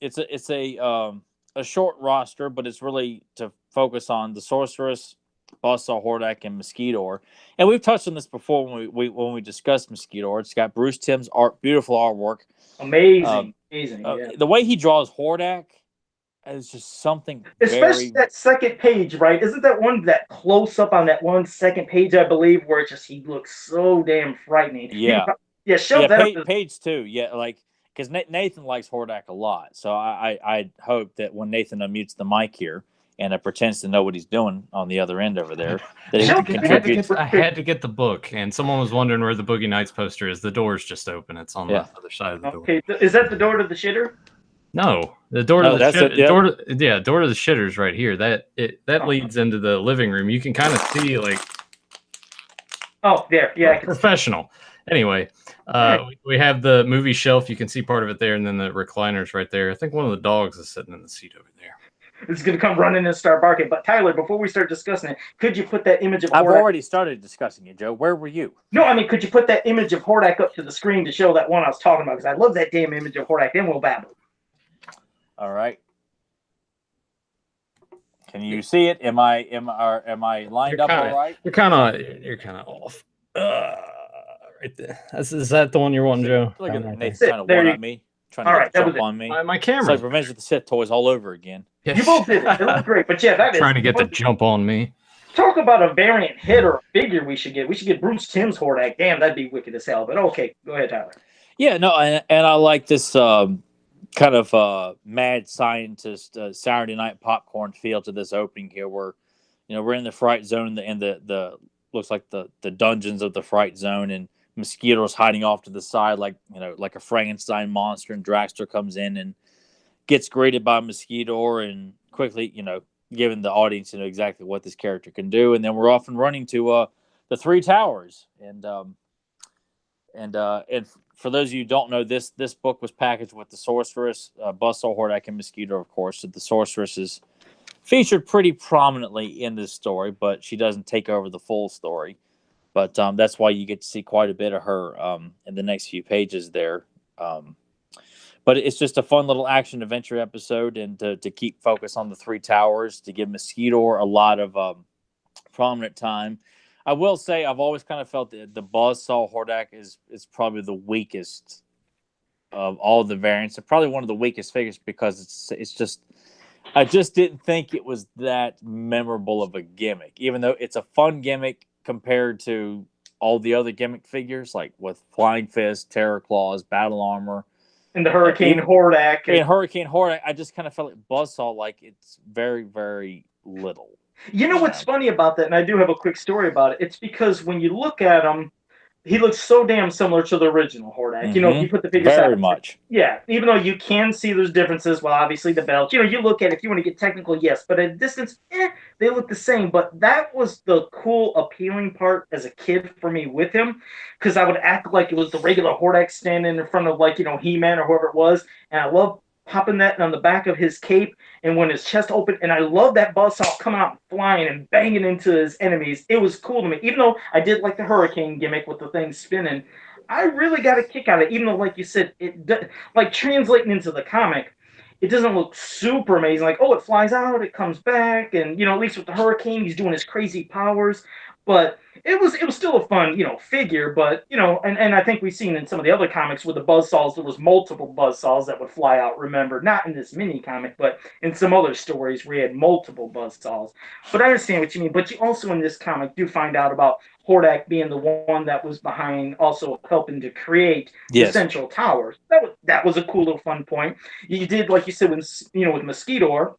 it's a short roster, but it's really to focus on the sorceress, Buzzsaw, Hordak, and Mosquito. And we've touched on this before when we discussed Mosquito. It's got Bruce Timm's beautiful artwork. Amazing. Yeah. The way he draws Hordak is just something especially that second page, right? Isn't that one that close up on that one second page, I believe, where it's just he looks so damn frightening. Yeah. Show that page 2. Yeah, like because Nathan likes Hordak a lot, so I hope that when Nathan unmutes the mic here and pretends to know what he's doing on the other end over there, that he can contribute. I had to get the book, and someone was wondering where the Boogie Nights poster is. The door's just open. It's on the other side of the door. Okay, is that the door to the shitter? No, the door to the door to the shitter's right here. That leads into the living room. You can kind of see like. Oh, there, yeah. I can professional. Anyway, we have the movie shelf. You can see part of it there, and then the recliners right there. I think one of the dogs is sitting in the seat over there. It's going to come running and start barking. But Tyler, before we start discussing it, could you put that image of Hordak? I've already started discussing it, Joe. Where were you? No, I mean, could you put that image of Hordak up to the screen to show that one I was talking about? Because I love that damn image of Hordak. Then we'll babble. All right. Can you see it? Am I lined up all right? You're kind of off. Right there. Is that the one you're wanting, Joe? Look at that. Nathan's trying to one at me. Trying to jump on me. My camera. It's like Revenge of the Sith toys all over again. You both did it. It looked great. But yeah, that is trying to get the jump on me. Talk about a variant hit or a figure we should get. We should get Bruce Timm's Hordak. Damn, that'd be wicked as hell. But okay, go ahead, Tyler. Yeah, no, and I like this kind of mad scientist Saturday night popcorn feel to this opening here, where we're in the fright zone and the looks like the dungeons of the fright zone, and Mosquito's hiding off to the side like a Frankenstein monster, and Dragster comes in and gets greeted by Mosquito and quickly giving the audience exactly what this character can do, and then we're off and running to the Three Towers, and for those of you who don't know, this book was packaged with the Sorceress, Buzzsaw, Hordak, and Mosquito, of course. So the Sorceress is featured pretty prominently in this story, but she doesn't take over the full story. But that's why you get to see quite a bit of her in the next few pages there. But it's just a fun little action adventure episode, and to keep focus on the Three Towers, to give Mosquito a lot of prominent time. I will say I've always kind of felt that the Buzzsaw Hordak is probably the weakest of all the variants. It's probably one of the weakest figures because it's just I just didn't think it was that memorable of a gimmick, even though it's a fun gimmick compared to all the other gimmick figures, like with Flying Fist, Terror Claws, Battle Armor, and the Hurricane Hordak. And Hurricane Hordak, I just kind of felt like Buzzsaw, like it's very, very little. You know what's funny about that, and I do have a quick story about it. It's because when you look at him, he looks so damn similar to the original Hordak. Mm-hmm. If you put the figures very much. Yeah, even though you can see there's differences. Well, obviously the belt. You look at it, if you want to get technical, yes, but at a distance, they look the same. But that was the cool, appealing part as a kid for me with him, because I would act like it was the regular Hordak standing in front of He-Man or whoever it was, and I love popping that on the back of his cape, and when his chest opened, and I love that Buzzsaw coming out and flying and banging into his enemies. It was cool to me. Even though I did like the Hurricane gimmick with the thing spinning, I really got a kick out of it. Even though, like you said, translating into the comic, it doesn't look super amazing. Like, it flies out, it comes back, and at least with the Hurricane, he's doing his crazy powers. But it was still a fun, figure. But, and I think we've seen in some of the other comics with the Buzzsaws, there was multiple Buzzsaws that would fly out, remember? Not in this mini comic, but in some other stories where you had multiple Buzzsaws. But I understand what you mean. But you also in this comic do find out about Hordak being the one that was behind also helping to create the Central Towers. That was a cool little fun point. You did, like you said, with Mosquito,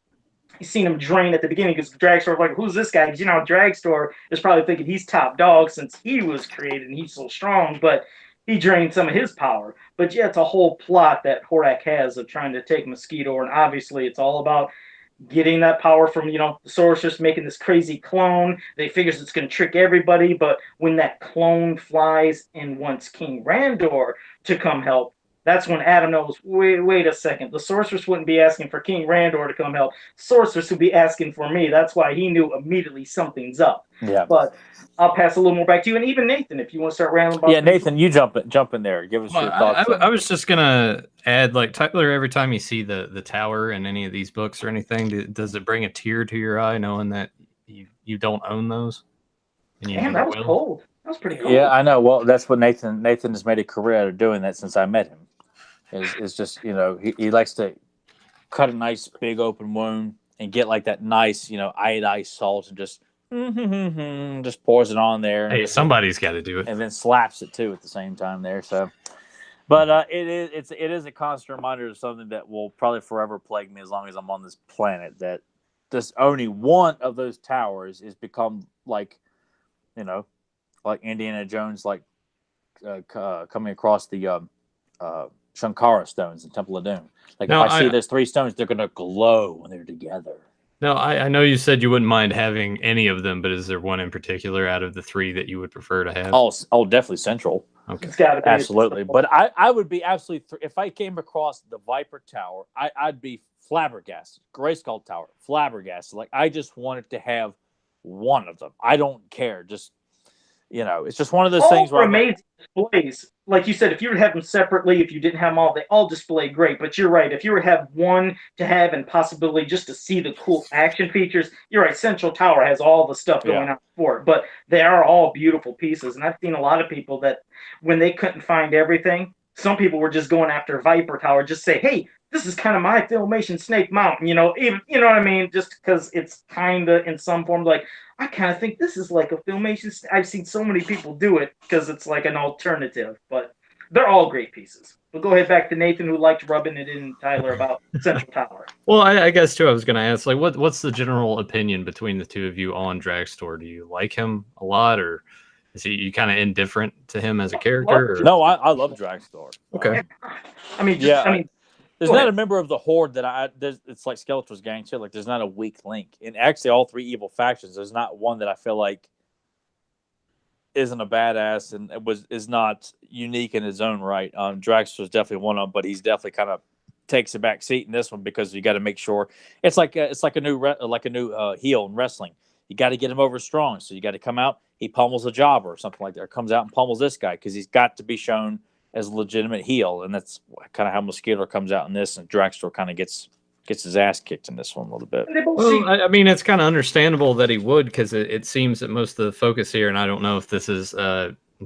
you seen him drain at the beginning because Dragstore was like, who's this guy? Because, Dragstore is probably thinking he's top dog since he was created and he's so strong, but he drained some of his power. But yeah, it's a whole plot that Hordak has of trying to take Mosquito, and obviously it's all about getting that power from, the Sorceress, making this crazy clone. They figures it's going to trick everybody, but when that clone flies and wants King Randor to come help, that's when Adam knows, wait a second. The Sorceress wouldn't be asking for King Randor to come help. Sorceress would be asking for me. That's why he knew immediately something's up. Yeah. But I'll pass a little more back to you. And even Nathan, if you want to start rambling about Nathan, you jump in there. Give us your thoughts. I was just going to add, Tyler, every time you see the tower in any of these books or anything, does it bring a tear to your eye knowing that you don't own those. And you Damn, never that was will? cold. That was pretty cool. Yeah, I know. Well, that's what Nathan has made a career out of doing that since I met him. Is just he likes to cut a nice big open wound and get like that nice iodized salt and just pours it on there. Hey, somebody's got to do it. And then slaps it too at the same time there. So, but it is a constant reminder of something that will probably forever plague me as long as I'm on this planet. That this only one of those towers is become like Indiana Jones, coming across the Shankara stones in Temple of Doom. Like now, if I see those 3 stones, they're gonna glow when they're together. No, I know you said you wouldn't mind having any of them, but is there one in particular out of the 3 that you would prefer to have? Oh, definitely Central. Okay, absolutely. But I would be absolutely if I came across the Viper Tower, I'd be flabbergasted. Grayskull Tower, flabbergasted. Like I just wanted to have one of them. I don't care. Just it's just one of those things where amazing displays. Like you said, if you were to have them separately, if you didn't have them all, they all display great. But you're right. If you were to have one to have and possibly just to see the cool action features, you're right. Central Tower has all the stuff going on for it. But they are all beautiful pieces. And I've seen a lot of people that when they couldn't find everything, some people were just going after Viper Tower, just say, hey, this is kind of my Filmation Snake Mountain, even, you know what I mean? Just because it's kind of in some form like, I kind of think this is like a Filmation. I've seen so many people do it because it's like an alternative, but they're all great pieces. We'll go ahead back to Nathan, who liked rubbing it in Tyler about Central Tower. Well, I guess too, I was going to ask, like, what's the general opinion between the two of you on Dragstore? Do you like him a lot, or is he kind of indifferent to him as a character? Or? No, I love Dragstore. Okay. I mean, there's not a member of the Horde that it's like Skeletor's gang too. Like there's not a weak link. And actually all 3 evil factions, there's not one that I feel like isn't a badass and is not unique in his own right. Dragstore's definitely one of them, but he's definitely kind of takes a back seat in this one because you got to make sure it's like a new heel in wrestling. You got to get him over strong. So you got to come out, he pummels a jobber or something like that, or comes out and pummels this guy because he's got to be shown as a legitimate heel, and that's kind of how Mosquito comes out in this, and Dragstore kind of gets his ass kicked in this one a little bit. Well, I mean, it's kind of understandable that he would, because it seems that most of the focus here, and I don't know if this is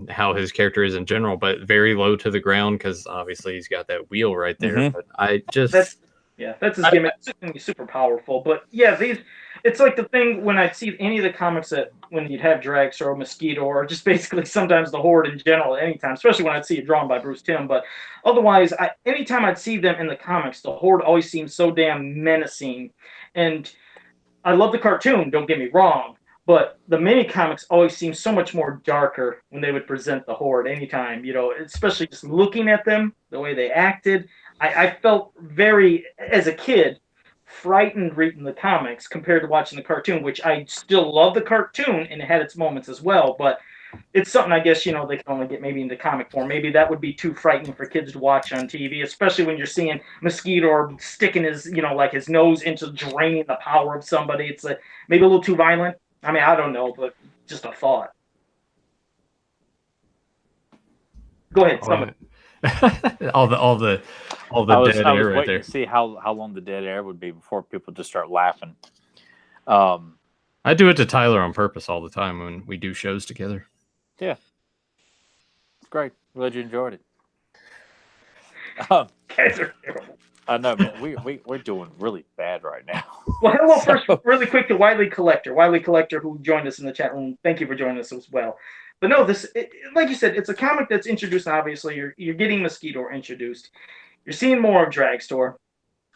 how his character is in general, but very low to the ground, because obviously he's got that wheel right there. Mm-hmm. But that's his gimmick. He's super powerful, but it's like the thing when I see any of the comics that when you'd have Dragstore or Mosquito or just basically sometimes the Horde in general at any time, especially when I'd see it drawn by Bruce Timm. But otherwise, anytime I'd see them in the comics, the Horde always seems so damn menacing. And I love the cartoon, don't get me wrong, but the mini comics always seem so much more darker when they would present the Horde anytime, especially just looking at them, the way they acted. I felt very, as a kid, frightened reading the comics compared to watching the cartoon, which I still love the cartoon and it had its moments as well, but it's something I guess, they can only get maybe into comic form. Maybe that would be too frightening for kids to watch on TV, especially when you're seeing Mosquito sticking his, his nose into draining the power of somebody. It's maybe a little too violent. I mean, I don't know, but just a thought. Go ahead, somebody. all the dead air right there. To see how long the dead air would be before people just start laughing. I do it to Tyler on purpose all the time when we do shows together. Yeah, it's great. Glad you enjoyed it. Guys are terrible. I know, man. We're doing really bad right now. Well, hello first, really quick to Wiley Collector, who joined us in the chat room. Thank you for joining us as well. But no, like you said, it's a comic that's introduced. Obviously, you're getting Mosquito introduced. You're seeing more of Dragstore.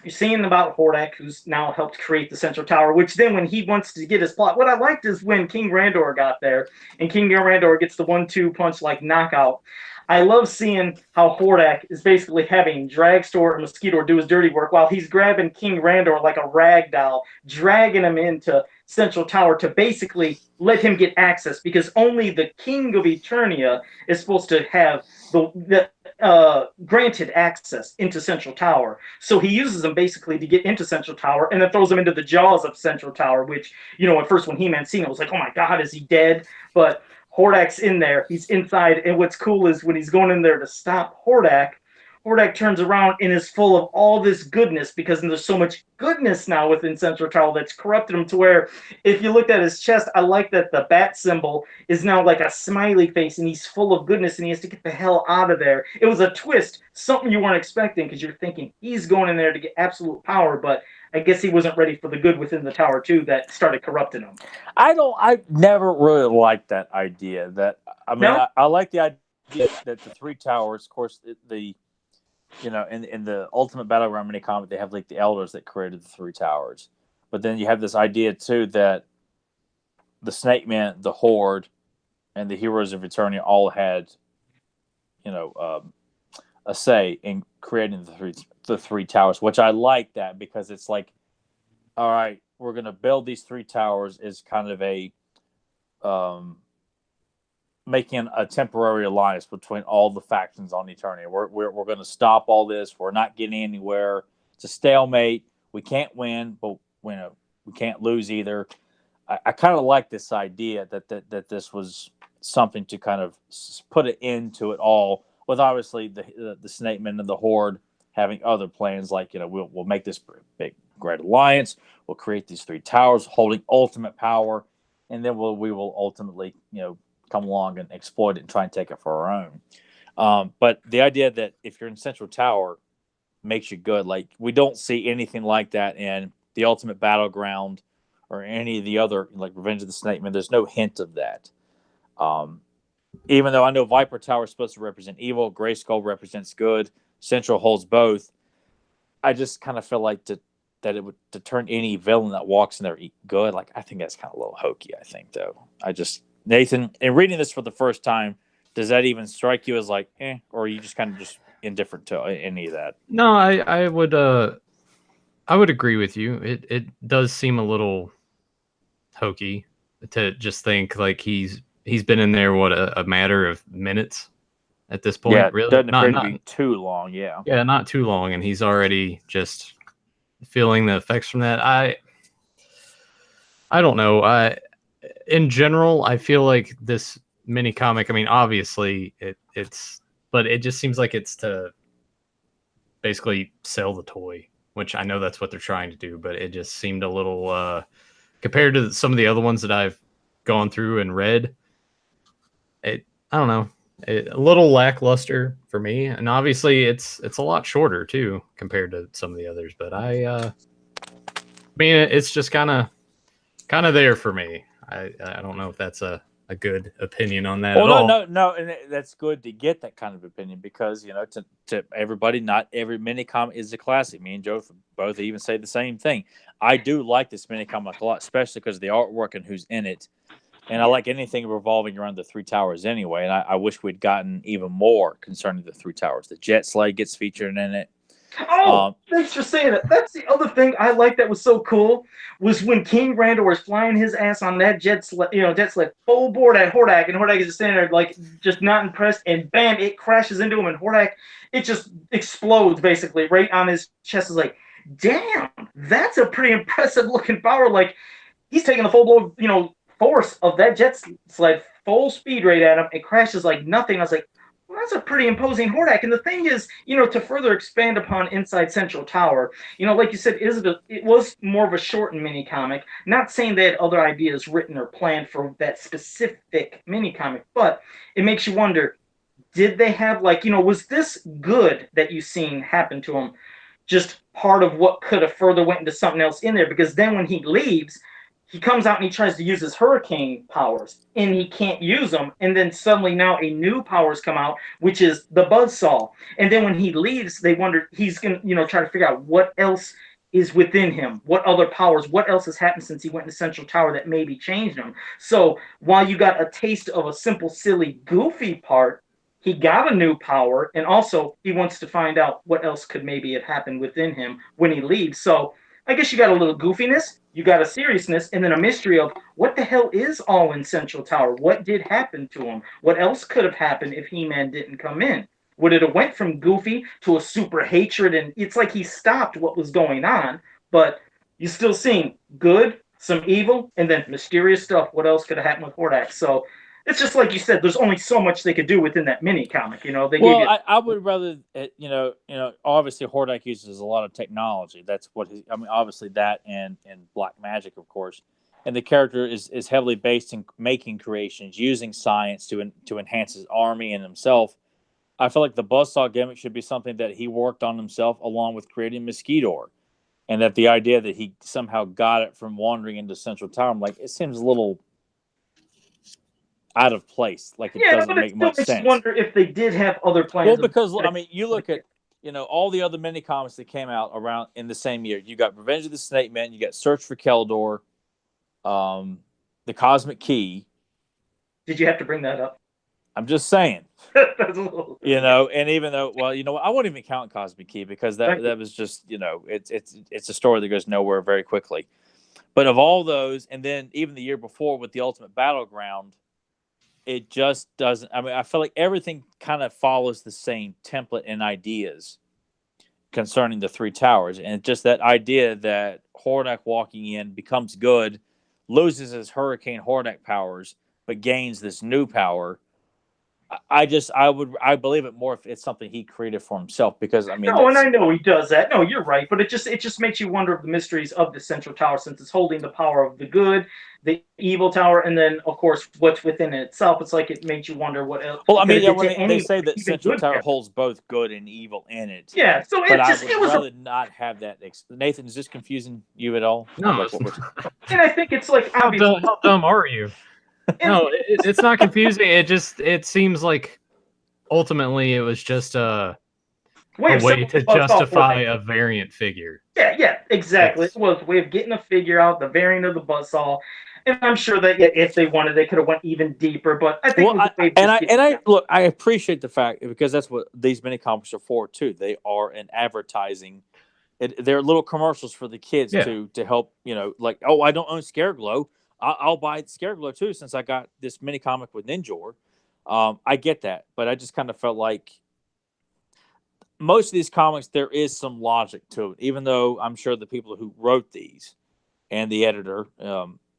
You're seeing about Hordak, who's now helped create the Central Tower, which then when he wants to get his plot, what I liked is when King Randor got there, and King Randor gets the 1-2 punch like knockout. I love seeing how Hordak is basically having Dragstore and Mosquito do his dirty work while he's grabbing King Randor like a rag doll, dragging him into Central Tower to basically let him get access, because only the King of Eternia is supposed to have the granted access into Central Tower. So he uses them basically to get into Central Tower and then throws them into the jaws of Central Tower, which, at first when He-Man seen it was like, oh my God, is he dead? But Hordak's in there. He's inside. And what's cool is when he's going in there to stop Hordak, Hordak turns around and is full of all this goodness because there's so much goodness now within Central Tower that's corrupted him to where if you looked at his chest, I like that the bat symbol is now like a smiley face and he's full of goodness and he has to get the hell out of there. It was a twist, something you weren't expecting because you're thinking he's going in there to get absolute power, but I guess he wasn't ready for the good within the tower too that started corrupting him. I never really liked that idea. I like the idea that the three towers, of course, in the Ultimate Battleground mini comic, they have like the elders that created the three towers. But then you have this idea too that the Snake Man, the Horde, and the Heroes of Eternia all had, a say in creating the three towers, which I like that because it's like, all right, we're going to build these three towers as kind of a making a temporary alliance between all the factions on Eternia. We're going to stop all this. We're not getting anywhere. It's a stalemate. We can't win, but we can't lose either. I kind of like this idea that this was something to kind of put an end to it all. With obviously the Snake Men and the Horde having other plans, like we'll make this big great alliance. We'll create these three towers, holding ultimate power, and then we will ultimately come along and exploit it and try and take it for our own. But the idea that if you're in Central Tower makes you good, like we don't see anything like that in the Ultimate Battleground or any of the other like Revenge of the Snake Man. There's no hint of that. Even though I know Viper Tower is supposed to represent evil, Grayskull represents good, Central holds both. I just kind of feel like that it would to turn any villain that walks in there good. Like I think that's kind of a little hokey. I think though. Nathan, in reading this for the first time, does that even strike you as like, or are you just kind of just indifferent to any of that? No, I would agree with you. It does seem a little hokey to just think like he's been in there a matter of minutes at this point. Yeah, really doesn't appear to be too long. Yeah, not too long, and he's already just feeling the effects from that. I don't know. In general, I feel like this mini comic. I mean, obviously but it just seems like it's to basically sell the toy, which I know that's what they're trying to do, but it just seemed a little compared to some of the other ones that I've gone through and read. I don't know, a little lackluster for me, and obviously it's a lot shorter too compared to some of the others. But I mean, it's just kind of there for me. I don't know if that's a good opinion on that at all. No, and that's good to get that kind of opinion because to everybody, not every mini comic is a classic. Me and Joe both even say the same thing. I do like this mini comic a lot, especially because of the artwork and who's in it. And I like anything revolving around the three towers anyway. And I wish we'd gotten even more concerning the three towers. The Jet Sleigh gets featured in it. Oh, thanks for saying that. That's the other thing I like that was so cool was when King Randor was flying his ass on that jet sled full board at Hordak, and Hordak is just standing there like just not impressed, and bam, it crashes into him, and Hordak, it just explodes basically right on his chest. Is like, damn, that's a pretty impressive looking power. Like he's taking the full blow, force of that jet sled full speed right at him. It crashes like nothing. I was like, well, that's a pretty imposing Hordak. And the thing is, to further expand upon Inside Central Tower, like you said, it was more of a shortened mini comic. Not saying they had other ideas written or planned for that specific mini comic, but it makes you wonder, did they have was this good that you've seen happen to him just part of what could have further went into something else in there? Because then when he leaves, he comes out and he tries to use his hurricane powers, and he can't use them. And then suddenly now a new powers come out, which is the buzzsaw. And then when he leaves, they wonder he's going to try to figure out what else is within him, what other powers, what else has happened since he went to Central Tower that maybe changed him. So while you got a taste of a simple, silly, goofy part, he got a new power, and also he wants to find out what else could maybe have happened within him when he leaves. So I guess you got a little goofiness, you got a seriousness, and then a mystery of what the hell is all in Central Tower? What did happen to him? What else could have happened if He-Man didn't come in? Would it have went from goofy to a super hatred? And it's like he stopped what was going on, but you're still seeing good, some evil, and then mysterious stuff. What else could have happened with Hordak? So it's just like you said. There's only so much they could do within that mini comic. They gave Well, you. I would rather, obviously Hordak uses a lot of technology. That's what obviously that and black magic, of course. And the character is heavily based in making creations, using science to enhance his army and himself. I feel like the buzzsaw gimmick should be something that he worked on himself, along with creating Mosquito, and that the idea that he somehow got it from wandering into Central Tower, I'm like, it seems a little out of place. Like, it doesn't but it make still much makes you sense. wonder if they did have other plans. Well, because you look at all the other mini comics that came out around in the same year. You got Revenge of the Snake Man, you got Search for Keldor, the Cosmic Key. Did you have to bring that up? I'm just saying. That's a little... And even though, I wouldn't even count Cosmic Key because that was just, it's a story that goes nowhere very quickly. But of all those, and then even the year before with the Ultimate Battleground, it just doesn't. I mean, I feel like everything kind of follows the same template and ideas concerning the Three Towers, and just that idea that Hordak walking in becomes good, loses his Hurricane Hordak powers, but gains this new power. I believe it more if it's something he created for himself, because and I know he does that. No, you're right, but it just makes you wonder of the mysteries of the Central Tower, since it's holding the power of the good, the evil tower, and then of course what's within it itself. It's like it makes you wonder what else. Well, when they say that Central Tower holds both good and evil in it, yeah. So but I would rather not have that. Nathan, is this confusing you at all? No. And I think it's like, how dumb are you? No, it's not confusing. It seems like ultimately it was just a way to justify a variant figure. Yeah, exactly. It was a way of getting a figure out, the variant of the buzzsaw. And I'm sure that if they wanted, they could have went even deeper. But I think I appreciate the fact, because that's what these mini comics are for too. They are an advertising. They're little commercials for the kids to help. Like, oh, I don't own Scareglow. I'll buy Scareglow too, since I got this mini comic with Ninjor. I get that, but I just kind of felt like most of these comics, there is some logic to it, even though I'm sure the people who wrote these and the editor,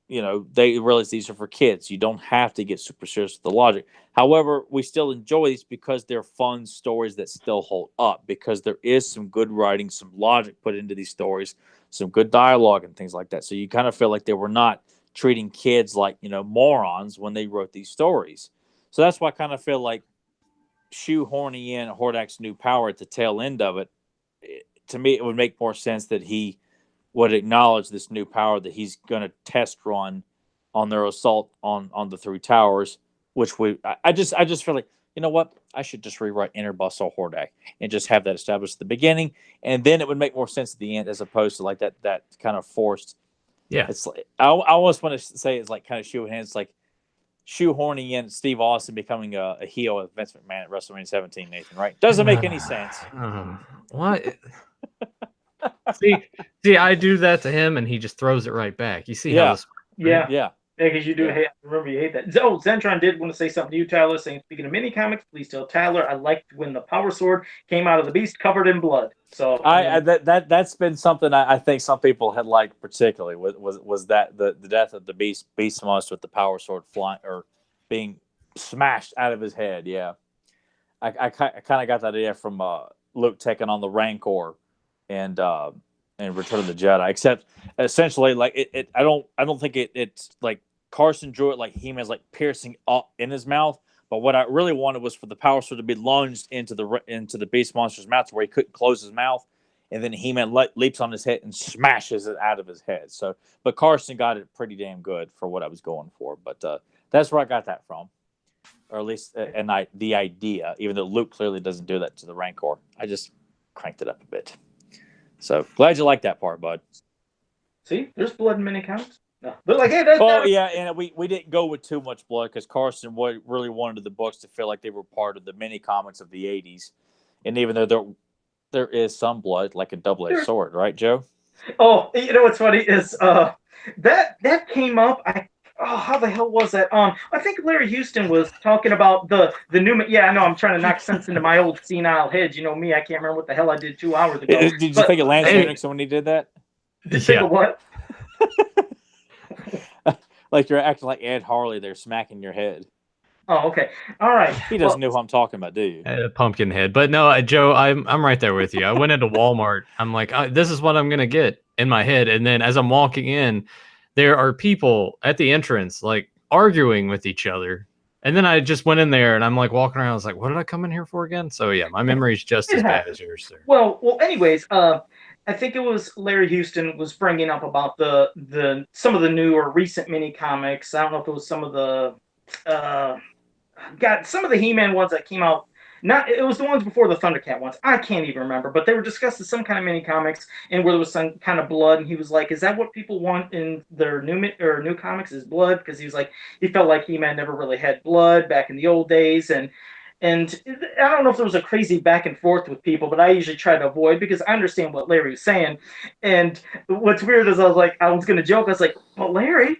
they realize these are for kids. You don't have to get super serious with the logic. However, we still enjoy these because they're fun stories that still hold up, because there is some good writing, some logic put into these stories, some good dialogue and things like that. So you kind of feel like they were not treating kids like, morons when they wrote these stories. So that's why I kind of feel like shoehorning in Hordak's new power at the tail end of it, to me, it would make more sense that he would acknowledge this new power that he's going to test run on their assault on the Three Towers, which I just feel like, you know what, I should just rewrite Inner Buzzsaw Hordak and just have that established at the beginning, and then it would make more sense at the end, as opposed to like that kind of forced. Yeah, it's like I almost want to say it's like kind of shoehorning in Steve Austin becoming a heel with Vince McMahon at WrestleMania 17, Nathan, right? Doesn't make any sense. What? see, I do that to him, and he just throws it right back. You see how this? Yeah. Because you do hate. Remember, you hate that. Oh, Zentron did want to say something to you, Tyler. Saying, speaking of mini comics, please tell Tyler I liked when the Power Sword came out of the Beast covered in blood. So that's been something I think some people had liked particularly. Was that the death of the Beast monster with the Power Sword flying or being smashed out of his head? Yeah, I kind of got that idea from Luke taking on the Rancor and Return of the Jedi. Except essentially, like it I don't think it's like Carson drew it like He-Man's like piercing up in his mouth. But what I really wanted was for the Power Sword to be lunged into the Beast monster's mouth, where he couldn't close his mouth, and then He-Man leaps on his head and smashes it out of his head. So, but Carson got it pretty damn good for what I was going for. But that's where I got that from, or at least the idea. Even though Luke clearly doesn't do that to the Rancor, I just cranked it up a bit. So glad you like that part, bud. See, there's blood in many comics. No. But like, hey, yeah, and we didn't go with too much blood because Carson really wanted the books to feel like they were part of the mini comics of the 80s. And even though there is some blood, like a double-edged sword, right, Joe? Oh, you know what's funny is that came up. How the hell was that? I think Larry Houston was talking about the new. Yeah, I know. I'm trying to knock sense into my old senile head. You know me. I can't remember what the hell I did 2 hours ago. Did you think of Lance Henriksen when he did that? Did you think of what? Like you're acting like Ed Harley. They're smacking your head. Oh, okay. All right. He doesn't know who I'm talking about, do you? Pumpkinhead. But no, Joe, I'm right there with you. I went into Walmart. I'm like, this is what I'm gonna get in my head. And then as I'm walking in, there are people at the entrance like arguing with each other. And then I just went in there and I'm like walking around. I was like, what did I come in here for again? So yeah, my memory is just as bad as yours, sir. Well. Anyways, I think it was Larry Houston was bringing up about the some of the new or recent mini comics. I don't know if it was some of the got some of the He-Man ones that came out. Not it was the ones before the Thundercat ones. I can't even remember, but they were discussing some kind of mini comics and where there was some kind of blood. And he was like, "Is that what people want in their new comics? Is blood?" Because he was like, he felt like He-Man never really had blood back in the old days, and I don't know if there was a crazy back and forth with people, but I usually try to avoid because I understand what Larry was saying. And what's weird is I was going to joke. I was like, "But Larry,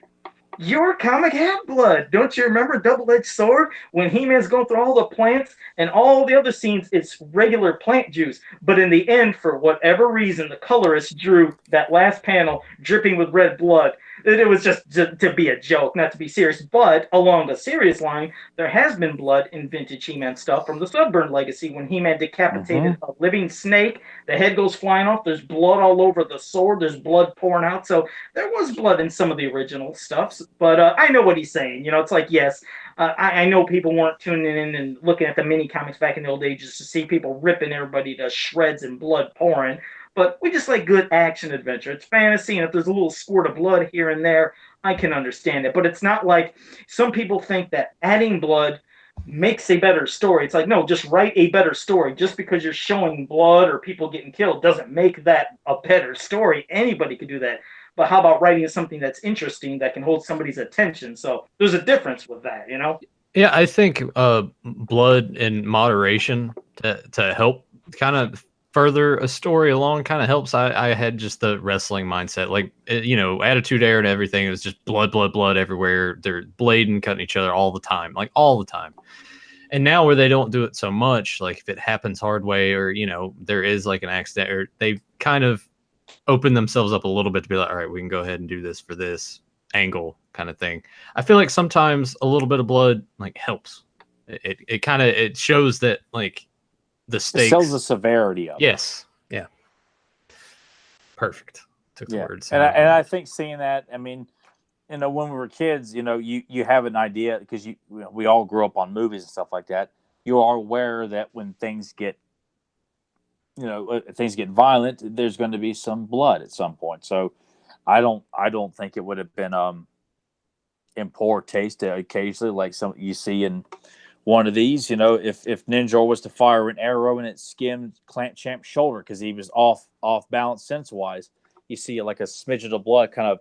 your comic had blood. Don't you remember Double-Edged Sword? When He-Man's going through all the plants and all the other scenes, it's regular plant juice. But in the end, for whatever reason, the colorist drew that last panel dripping with red blood. It was just to be a joke, not to be serious. But along the serious line, there has been blood in vintage He-Man stuff from the Sudburn Legacy when He-Man decapitated a living snake. The head goes flying off. There's blood all over the sword. There's blood pouring out. So there was blood in some of the original stuff. But I know what he's saying. You know, it's like, yes, I know people weren't tuning in and looking at the mini comics back in the old ages to see people ripping everybody to shreds and blood pouring. But we just like good action adventure. It's fantasy, and if there's a little squirt of blood here and there, I can understand it. But it's not like some people think that adding blood makes a better story. It's like, no, just write a better story. Just because you're showing blood or people getting killed doesn't make that a better story. Anybody could do that. But how about writing something that's interesting that can hold somebody's attention? So there's a difference with that, you know? Yeah, I think blood in moderation to help kind of further a story along kind of helps. I had just the wrestling mindset, like, Attitude Era and everything. It was just blood, blood, blood everywhere. They're blading, cutting each other all the time, like all the time. And now where they don't do it so much, like if it happens hard way or, there is like an accident, or they've kind of opened themselves up a little bit to be like, all right, we can go ahead and do this for this angle kind of thing. I feel like sometimes a little bit of blood like helps. It kind of, it shows that like the stakes. It shows the severity of it. Yes. Yeah. Perfect. Took the words. And I think seeing that, I mean, when we were kids, you have an idea because we all grew up on movies and stuff like that. You are aware that when things get violent, there's going to be some blood at some point. So I don't think it would have been in poor taste to occasionally, like some you see in one of these, if Ninja was to fire an arrow and it skimmed Clamp Champ's shoulder because he was off balance sense wise, you see like a smidgen of blood kind of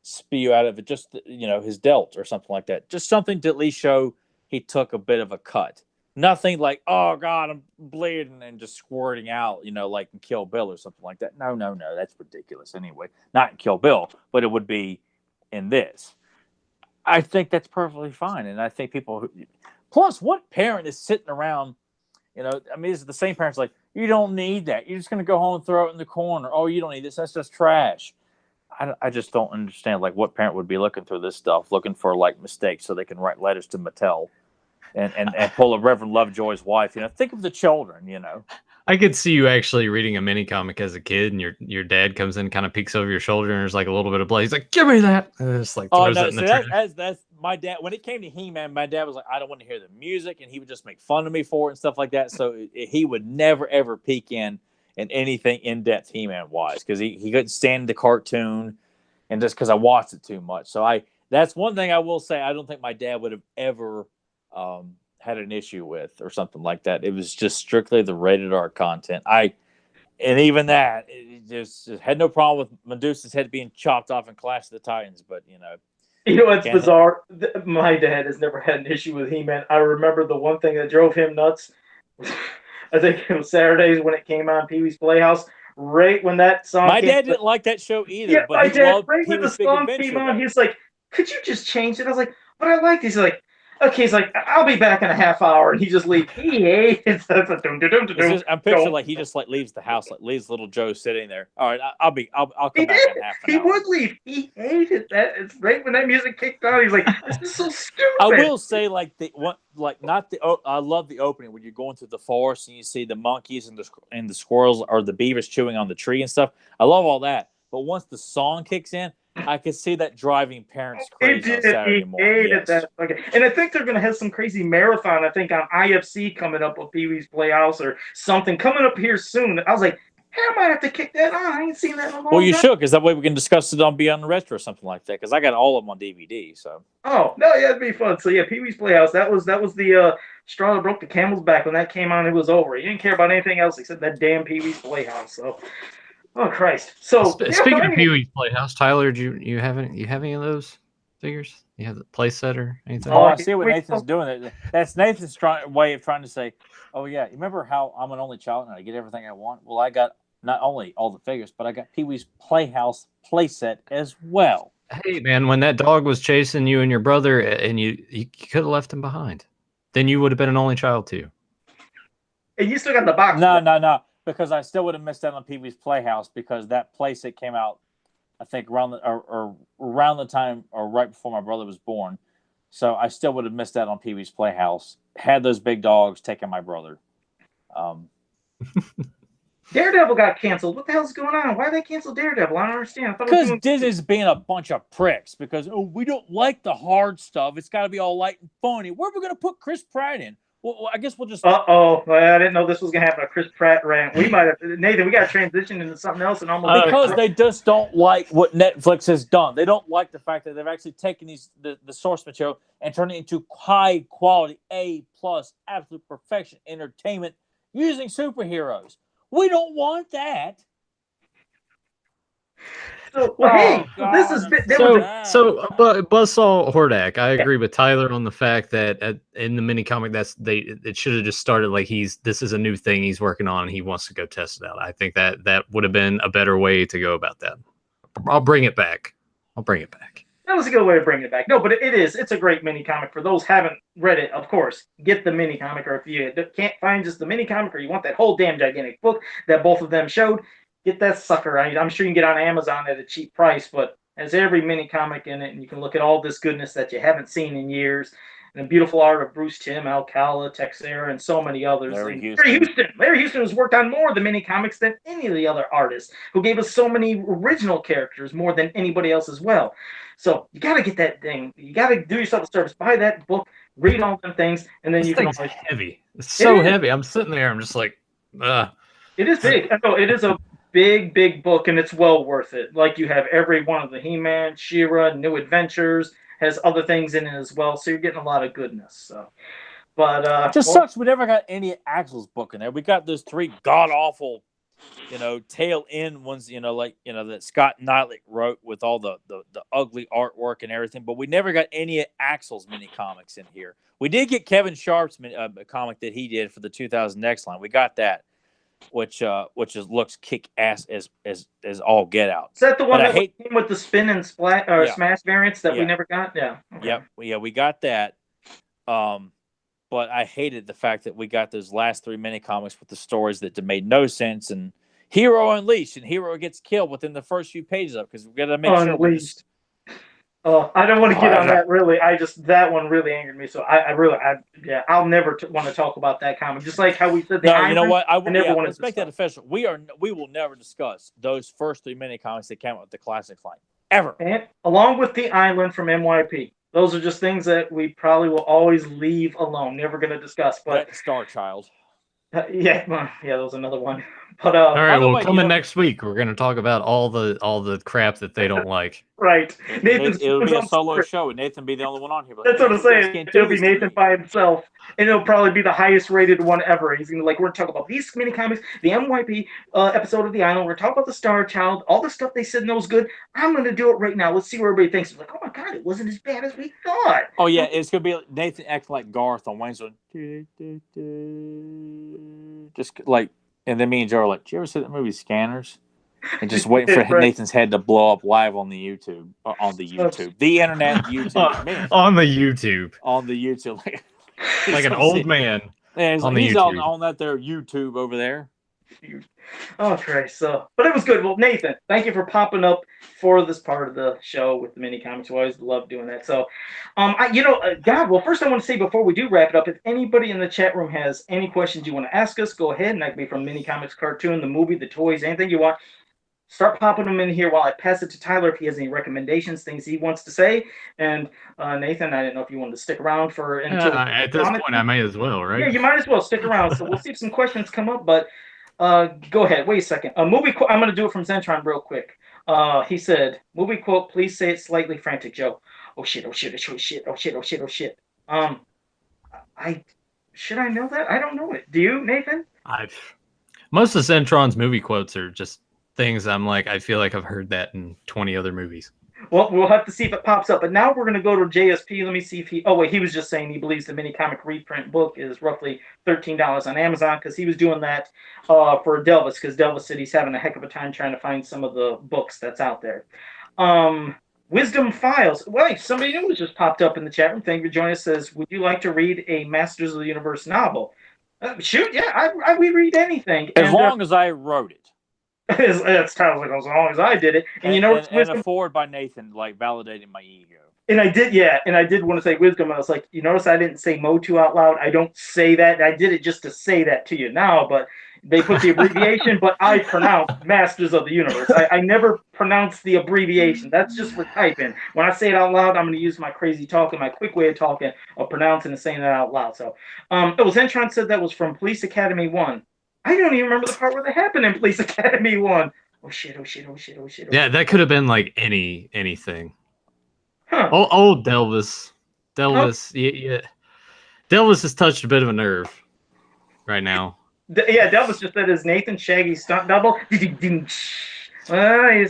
spew out of it, just his delt or something like that. Just something to at least show he took a bit of a cut. Nothing like, oh God, I'm bleeding and just squirting out, like in Kill Bill or something like that. No, that's ridiculous anyway. Not in Kill Bill, but it would be in this. I think that's perfectly fine. And I think people plus what parent is sitting around, it's the same parents like, you don't need that. You're just going to go home and throw it in the corner. Oh, you don't need this. That's just trash. I just don't understand like what parent would be looking through this stuff, looking for like mistakes so they can write letters to Mattel. And pull a Reverend Lovejoy's wife. Think of the children. I could see you actually reading a mini comic as a kid, and your dad comes in, kind of peeks over your shoulder, and there's like a little bit of blood. He's like, "Give me that!" And just like throws it in the trash. That's my dad. When it came to He-Man, my dad was like, "I don't want to hear the music," and he would just make fun of me for it and stuff like that. So he would never ever peek in anything in depth He-Man wise because he couldn't stand the cartoon, and just because I watched it too much. So that's one thing I will say. I don't think my dad would have ever had an issue with or something like that. It was just strictly the rated R content. And even that, it just had no problem with Medusa's head being chopped off in Clash of the Titans. But what's bizarre? My dad has never had an issue with He-Man. I remember the one thing that drove him nuts. I think it was Saturdays when it came on Pee-wee's Playhouse. Right when that song, my dad didn't like that show either. Yeah, but my he dad. loved Right when the song came on, he's like, "Could you just change it?" I was like, "But I like this." He's like, Okay, he's like, I'll be back in a half hour, and he just leaves. He hates that. I'm picturing like he just like leaves the house, like leaves little Joe sitting there. All right, I'll He come back did. in half an He hour. would leave. He hated that. It's right when that music kicked on. He's like, "This is so stupid." I will say, like not the. I love the opening when you're going through the forest and you see the monkeys and the squirrels or the beavers chewing on the tree and stuff. I love all that, but once the song kicks in, I could see that driving parents He crazy on did. Saturday He morning. hated Yes. that. Okay, and I think they're gonna have some crazy marathon. I think on IFC coming up with Pee Wee's Playhouse or something coming up here soon. I was like, hey, I might have to kick that on. I ain't seen that in a long time. Well, you should, because that way we can discuss it on Beyond the Retro or something like that. Because I got all of them on DVD. So. Oh no, yeah, it'd be fun. So yeah, Pee Wee's Playhouse. That was the straw that broke the camel's back. When that came on, it was over. You didn't care about anything else except that damn Pee Wee's Playhouse. So, oh Christ. So Speaking of Pee Wee's Playhouse, Tyler, do you have any of those figures? You have the playset or anything? Oh, I see what Nathan's doing. That's Nathan's way of trying to say, oh yeah, you remember how I'm an only child and I get everything I want? Well, I got not only all the figures, but I got Pee Wee's Playhouse playset as well. Hey man, when that dog was chasing you and your brother, and you could have left him behind, then you would have been an only child too. And you still got the box. No, because I still would have missed out on Pee Wee's Playhouse because that playset came out, I think around the time or right before my brother was born. So I still would have missed out on Pee Wee's Playhouse had those big dogs taken my brother. Daredevil got canceled. What the hell's going on? Why did they cancel Daredevil? I don't understand. Because Disney's being a bunch of pricks. Because we don't like the hard stuff. It's got to be all light and funny. Where are we going to put Chris Pratt in? Well, I guess we'll just. I didn't know this was going to happen. A Chris Pratt rant. We might have Nathan. We got to transition into something else and almost because they just don't like what Netflix has done. They don't like the fact that they've actually taken the source material and turned it into high quality A+, absolute perfection entertainment using superheroes. We don't want that. So, Buzzsaw Hordak. I agree with Tyler on the fact that in the mini comic, it should have just started like this is a new thing he's working on. And he wants to go test it out. I think that would have been a better way to go about that. I'll bring it back. That was a good way of bringing it back. No, but it's a great mini comic. For those who haven't read it, of course, get the mini comic. Or if you can't find just the mini comic, or you want that whole damn gigantic book that both of them showed, get that sucker. I'm sure you can get on Amazon at a cheap price, but has every mini comic in it, and you can look at all this goodness that you haven't seen in years. And the beautiful art of Bruce Timm, Alcala, Texera, and so many others. Larry Houston has worked on more of the mini comics than any of the other artists, who gave us so many original characters more than anybody else as well. So you got to get that thing. You got to do yourself a service. Buy that book, read all them things, and then you can. It's heavy. It's so heavy. I'm sitting there. I'm just like, It is big. It is a big book, and it's well worth it. Like, you have every one of the He-Man, She-Ra, New Adventures, has other things in it as well, so you're getting a lot of goodness. So, but sucks we never got any Axel's book in there. We got those 3 god awful, tail end ones, that Scott Knightley wrote with all the ugly artwork and everything, but we never got any Axel's mini comics in here. We did get Kevin Sharp's comic that he did for the 2000 X line. We got that. Which looks kick ass as all get out. Is that the one that came with the spin and splash or smash variants that we never got? Yeah. Okay. Yeah, we got that. But I hated the fact that we got those last 3 mini comics with the stories that made no sense, and Hero Unleashed, and Hero gets killed within the first few pages of it, because we got to make sure we just. I don't want to get on that, really. That one really angered me. So I'll never want to talk about that comic. Just like how we said you know what? Let's make that official. We will never discuss those first 3 mini comics that came out with the classics line ever. And along with The Island from MYP. Those are just things that we probably will always leave alone. Never going to discuss. But Star Child. That was another one. But all right, coming next week, we're going to talk about all the crap that they don't like. Right. It'll be a solo show, and Nathan be the only one on here. That's what I'm saying. It'll be Nathan by himself, and it'll probably be the highest rated one ever. He's gonna we're gonna talk about these mini comics, the MYP episode of The Island. We're talking about the Star Child, all the stuff they said was good. I'm gonna do it right now. Let's see what everybody thinks. It's like, oh my god, it wasn't as bad as we thought. Oh yeah, it's gonna be Nathan acting like Garth on Wednesday. Just like, and then me and Joe are like, "Did you ever see that movie Scanners?" And just waiting for Right. Nathan's head to blow up live on the YouTube. The internet, YouTube. Man, on the YouTube, on the YouTube. like an old man. Yeah, on the he's YouTube. on that there YouTube over there. Oh, Christ. So, but it was good. Well, Nathan, thank you for popping up for this part of the show with the mini comics. We always love doing that. So, God, well, first I want to say before we do wrap it up, if anybody in the chat room has any questions you want to ask us, go ahead. And that could be from mini comics, cartoon, the movie, the toys, anything you want. Start popping them in here while I pass it to Tyler if he has any recommendations, things he wants to say. And Nathan, I didn't know if you wanted to stick around for until at this point, I may as well, right? Yeah, you might as well stick around. So we'll see if some questions come up. But go ahead. Wait a second. A movie quote. I'm going to do it from Zentron real quick. He said, "Movie quote. Please say it slightly frantic, Joe. Oh shit! Oh shit! Oh shit! Oh shit! Oh shit! Oh shit! Should I know that? I don't know it. Do you, Nathan? Most of Zentron's movie quotes are just things I'm like, I feel like I've heard that in 20 other movies. Well, we'll have to see if it pops up. But now we're going to go to JSP. Let me see if he... Oh, wait, he was just saying he believes the mini comic reprint book is roughly $13 on Amazon because he was doing that for Delvis because Delvis said he's having a heck of a time trying to find some of the books that's out there. Wisdom Files. Wait, somebody new just popped up in the chat room. Thank you for joining us. Says, would you like to read a Masters of the Universe novel? Shoot, yeah, we read anything. As long as I wrote it. It's kind of like as long as I did it, and a forward by Nathan, like validating my ego. And I did want to say wisdom. And I was like, you notice I didn't say Motu out loud. I don't say that. I did it just to say that to you now, but they put the abbreviation. But I pronounce Masters of the Universe. I never pronounce the abbreviation. That's just for typing. When I say it out loud, I'm going to use my crazy talking, my quick way of talking, of pronouncing and saying that out loud. So, Zentron said that was from Police Academy 1. I don't even remember the part where that happened in Police Academy 1. Oh shit, oh shit, oh shit, oh shit. Yeah, that could have been like anything. Huh. Old Delvis. Yeah. Delvis has touched a bit of a nerve right now. Delvis just said his Nathan Shaggy stunt double. I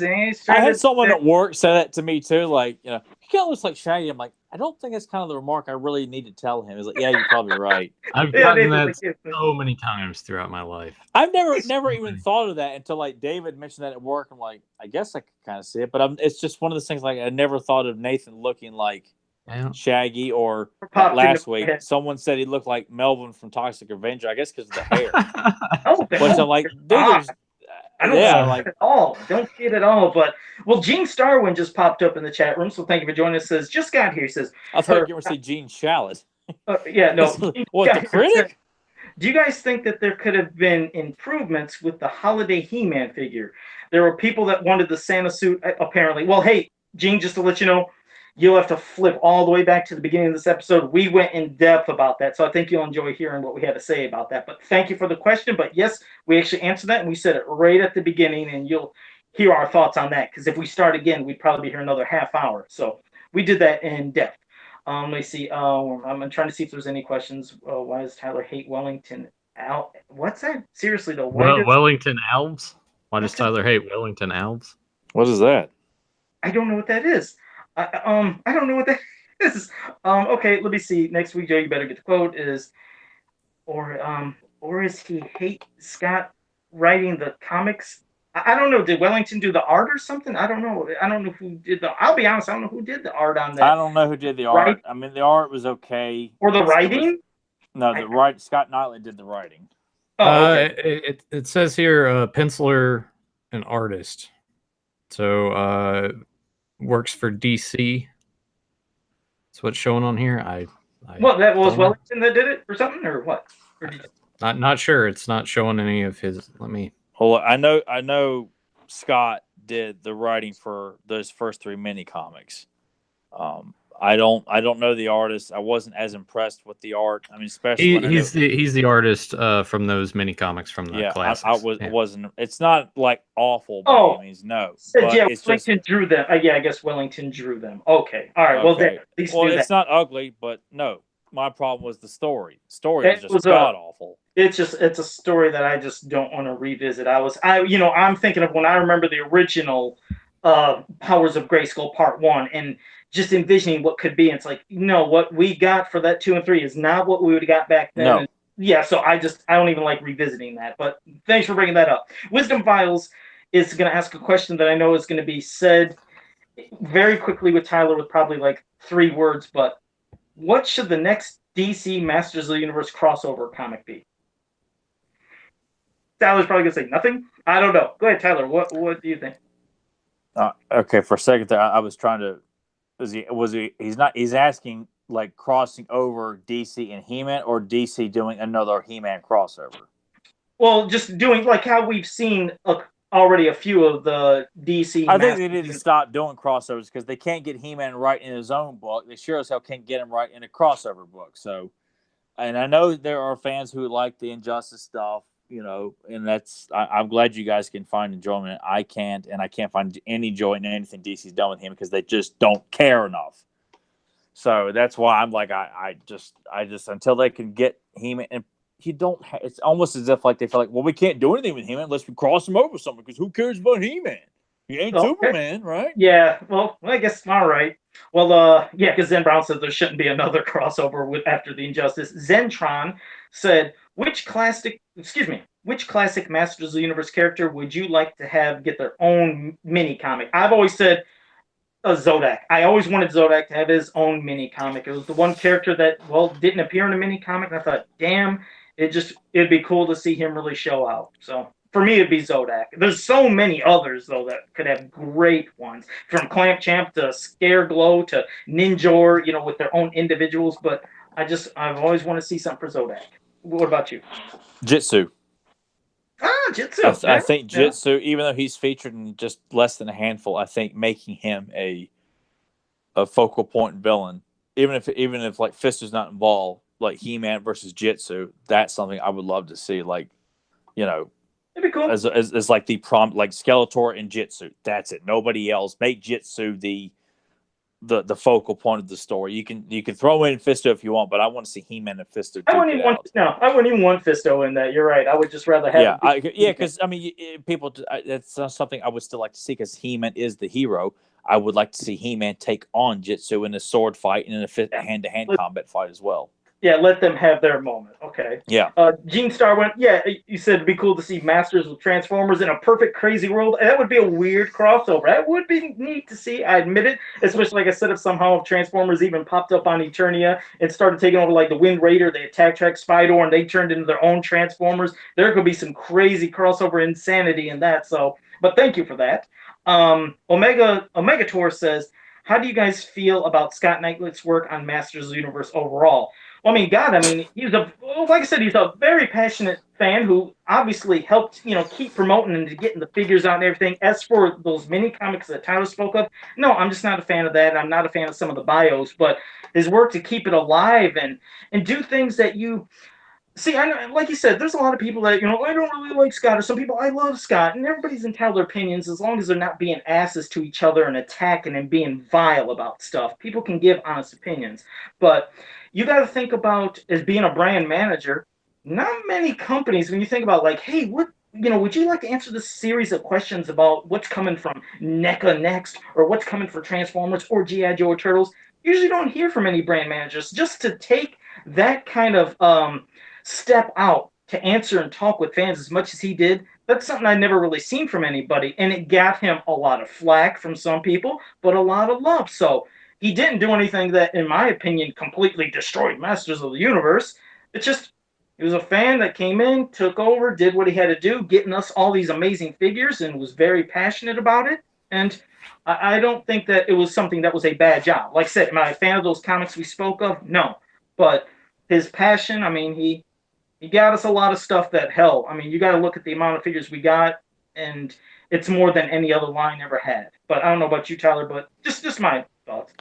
had someone at work say that to me too, like, you kind of looks like Shaggy. I'm like, I don't think that's kind of the remark I really need to tell him. He's like, yeah, you're probably right. I've gotten that so many times throughout my life. I've never even thought of that until like David mentioned that at work. I'm like, I guess I could kind of see it, but it's just one of those things. Like I never thought of Nathan looking like Shaggy, or last week someone said he looked like Melvin from Toxic Avenger. I guess because of the hair. Which I'm like, dude. I don't see it at all. Don't see it at all. But Gene Starwin just popped up in the chat room, so thank you for joining us. Says just got here. Says I thought you were going to say Gene Shalit. What the critic? Do you guys think that there could have been improvements with the holiday He-Man figure? There were people that wanted the Santa suit. Apparently, well, hey, Gene, just to let you know, you'll have to flip all the way back to the beginning of this episode. We went in depth about that, so I think you'll enjoy hearing what we had to say about that. But thank you for the question. But yes, we actually answered that, and we said it right at the beginning, and you'll hear our thoughts on that. Because if we start again, we'd probably be here another half hour. So we did that in depth. Let me see. I'm trying to see if there's any questions. Why does Tyler hate Wellington? What's that? Seriously though. Wellington Alves? Why does Tyler hate Wellington Alves? What is that? I don't know what that is. I don't know what that is. Okay, let me see. Next week, Joe, you better get the quote. Or is he hate Scott writing the comics? I don't know. Did Wellington do the art or something? I don't know. I don't know who did the. I'll be honest. I don't know who did the art on that. I don't know who did the art. I mean, the art was okay. Or the writing? Scott Knightley did the writing. Oh, okay. It says here, penciler and artist. So, works for DC. That's what's showing on here. That was Wellington that did it or something, or what? Not sure. It's not showing any of his. Well, I know Scott did the writing for those first 3 mini comics. I don't know the artist. I wasn't as impressed with the art. I mean, especially he's the artist from those mini comics from the classics. Wasn't. It's not like awful by any means. No. Wellington drew them. I guess Wellington drew them. Okay. All right. Okay. It's not ugly, but no. My problem was the story. The story was just god awful. It's a story that I just don't want to revisit. I'm thinking of when I remember the original Powers of Grayskull Part 1 and just envisioning what could be. And it's like, no, what we got for that 2 and 3 is not what we would have got back then. No. Yeah, so I don't even like revisiting that. But thanks for bringing that up. Wisdom Files is going to ask a question that I know is going to be said very quickly with Tyler with probably like 3 words, but what should the next DC Masters of the Universe crossover comic be? Tyler's probably going to say nothing. I don't know. Go ahead, Tyler. What do you think? Okay, for a second there, I was trying to. He's not. He's asking like crossing over DC and He-Man, or DC doing another He-Man crossover. Well, just doing like how we've seen already a few of the DC. I think they need to stop doing crossovers because they can't get He-Man right in his own book. They sure as hell can't get him right in a crossover book. So, and I know there are fans who like the Injustice stuff, and I'm glad you guys can find enjoyment. I can't, and I can't find any joy in anything DC's done with him because they just don't care enough. So that's why I'm like, I just until they can get He-Man, and it's almost as if like they feel like, well, we can't do anything with He-Man unless we cross him over something because who cares about He-Man? He ain't Superman, right? Yeah, well, I guess all right. Well, yeah, because Zen Brown said there shouldn't be another crossover after the Injustice. Zentron said, which classic Masters of the Universe character would you like to have get their own mini comic? I've always said Zodak. I always wanted Zodak to have his own mini comic. It was the one character that, didn't appear in a mini comic, and I thought, damn, it'd be cool to see him really show out. So for me, it'd be Zodak. There's so many others though that could have great ones, from Clamp Champ to Scare Glow to Ninjor, with their own individuals. But I've always wanted to see something for Zodak. What about you? Jitsu. Jitsu. I think Jitsu, even though he's featured in just less than a handful, I think making him a focal point villain, even if like Fist is not involved, like He-Man versus Jitsu, that's something I would love to see. Like, it'd be cool. As like the like Skeletor and Jitsu. That's it. Nobody else. Make Jitsu the focal point of the story. You can throw in Fisto if you want, but I want to see He-Man and Fisto. I wouldn't even want Fisto in that. You're right. I would just rather have. Because people. That's something I would still like to see because He-Man is the hero. I would like to see He-Man take on Jitsu in a sword fight and in a hand-to-hand combat fight as well. Yeah, let them have their moment. Okay. Yeah. Gene Star went, you said it'd be cool to see Masters with Transformers in a perfect crazy world. That would be a weird crossover. That would be neat to see, I admit it. Especially, like I said, if somehow Transformers even popped up on Eternia and started taking over like the Wind Raider, the Attack Track Spydor, and they turned into their own Transformers. There could be some crazy crossover insanity in that. So, but thank you for that. Omega Tour says, how do you guys feel about Scott Knight's work on Masters of the Universe overall? Well, he's he's a very passionate fan who obviously helped, keep promoting and getting the figures out and everything. As for those mini comics that Tyler spoke of, no, I'm just not a fan of that. I'm not a fan of some of the bios, but his work to keep it alive and do things that you see. I know, like you said, there's a lot of people that, I don't really like Scott, or some people, I love Scott, and everybody's entitled to their opinions as long as they're not being asses to each other and attacking and being vile about stuff. People can give honest opinions, but you got to think about, as being a brand manager, not many companies, when you think about like, hey, would you like to answer this series of questions about what's coming from NECA next, or what's coming for Transformers or G.I. Joe or Turtles? Usually don't hear from any brand managers. Just to take that kind of step out to answer and talk with fans as much as he did, that's something I'd never really seen from anybody, and it got him a lot of flack from some people, but a lot of love. So he didn't do anything that, in my opinion, completely destroyed Masters of the Universe. It's just, he was a fan that came in, took over, did what he had to do, getting us all these amazing figures, and was very passionate about it. And I don't think that it was something that was a bad job. Like I said, am I a fan of those comics we spoke of? No. But his passion, he got us a lot of stuff that, hell, you got to look at the amount of figures we got, and it's more than any other line ever had. But I don't know about you, Tyler, but just my thoughts.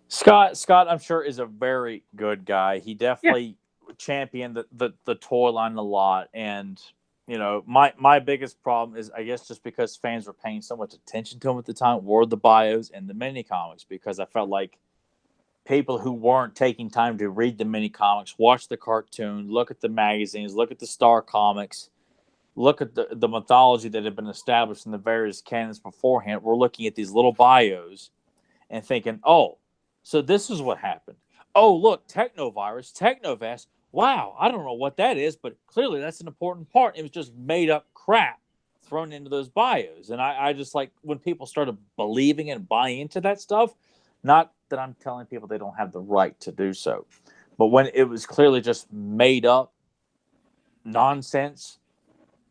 Scott, I'm sure, is a very good guy. He definitely championed the toy line a lot. And, my biggest problem is, I guess, just because fans were paying so much attention to him at the time, were the bios and the mini comics, because I felt like people who weren't taking time to read the mini comics, watch the cartoon, look at the magazines, look at the Star Comics, look at the mythology that had been established in the various canons beforehand, we're looking at these little bios and thinking, oh, so this is what happened. Oh, look, Technovirus, Technovest. Wow, I don't know what that is, but clearly that's an important part. It was just made up crap thrown into those bios. And I just like when people started believing and buying into that stuff, not that I'm telling people they don't have the right to do so, but when it was clearly just made up nonsense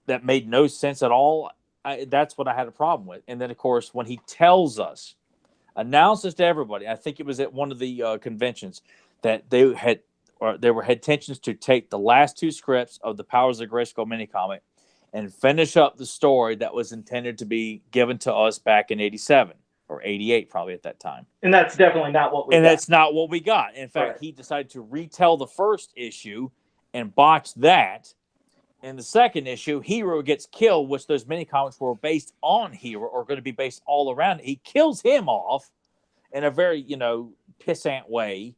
that made no sense at all, that's what I had a problem with. And then, of course, when he tells us, announces to everybody, I think it was at one of the conventions, that they had intentions to take the last two scripts of the Powers of Grayskull minicomic and finish up the story that was intended to be given to us back in 87 or 88, probably at that time. And that's definitely not what we got. And that's not what we got. In fact, he decided to retell the first issue and botch that. In the second issue, Hero gets killed, which those mini comics were based on Hero, or going to be based all around it. He kills him off in a very, pissant way.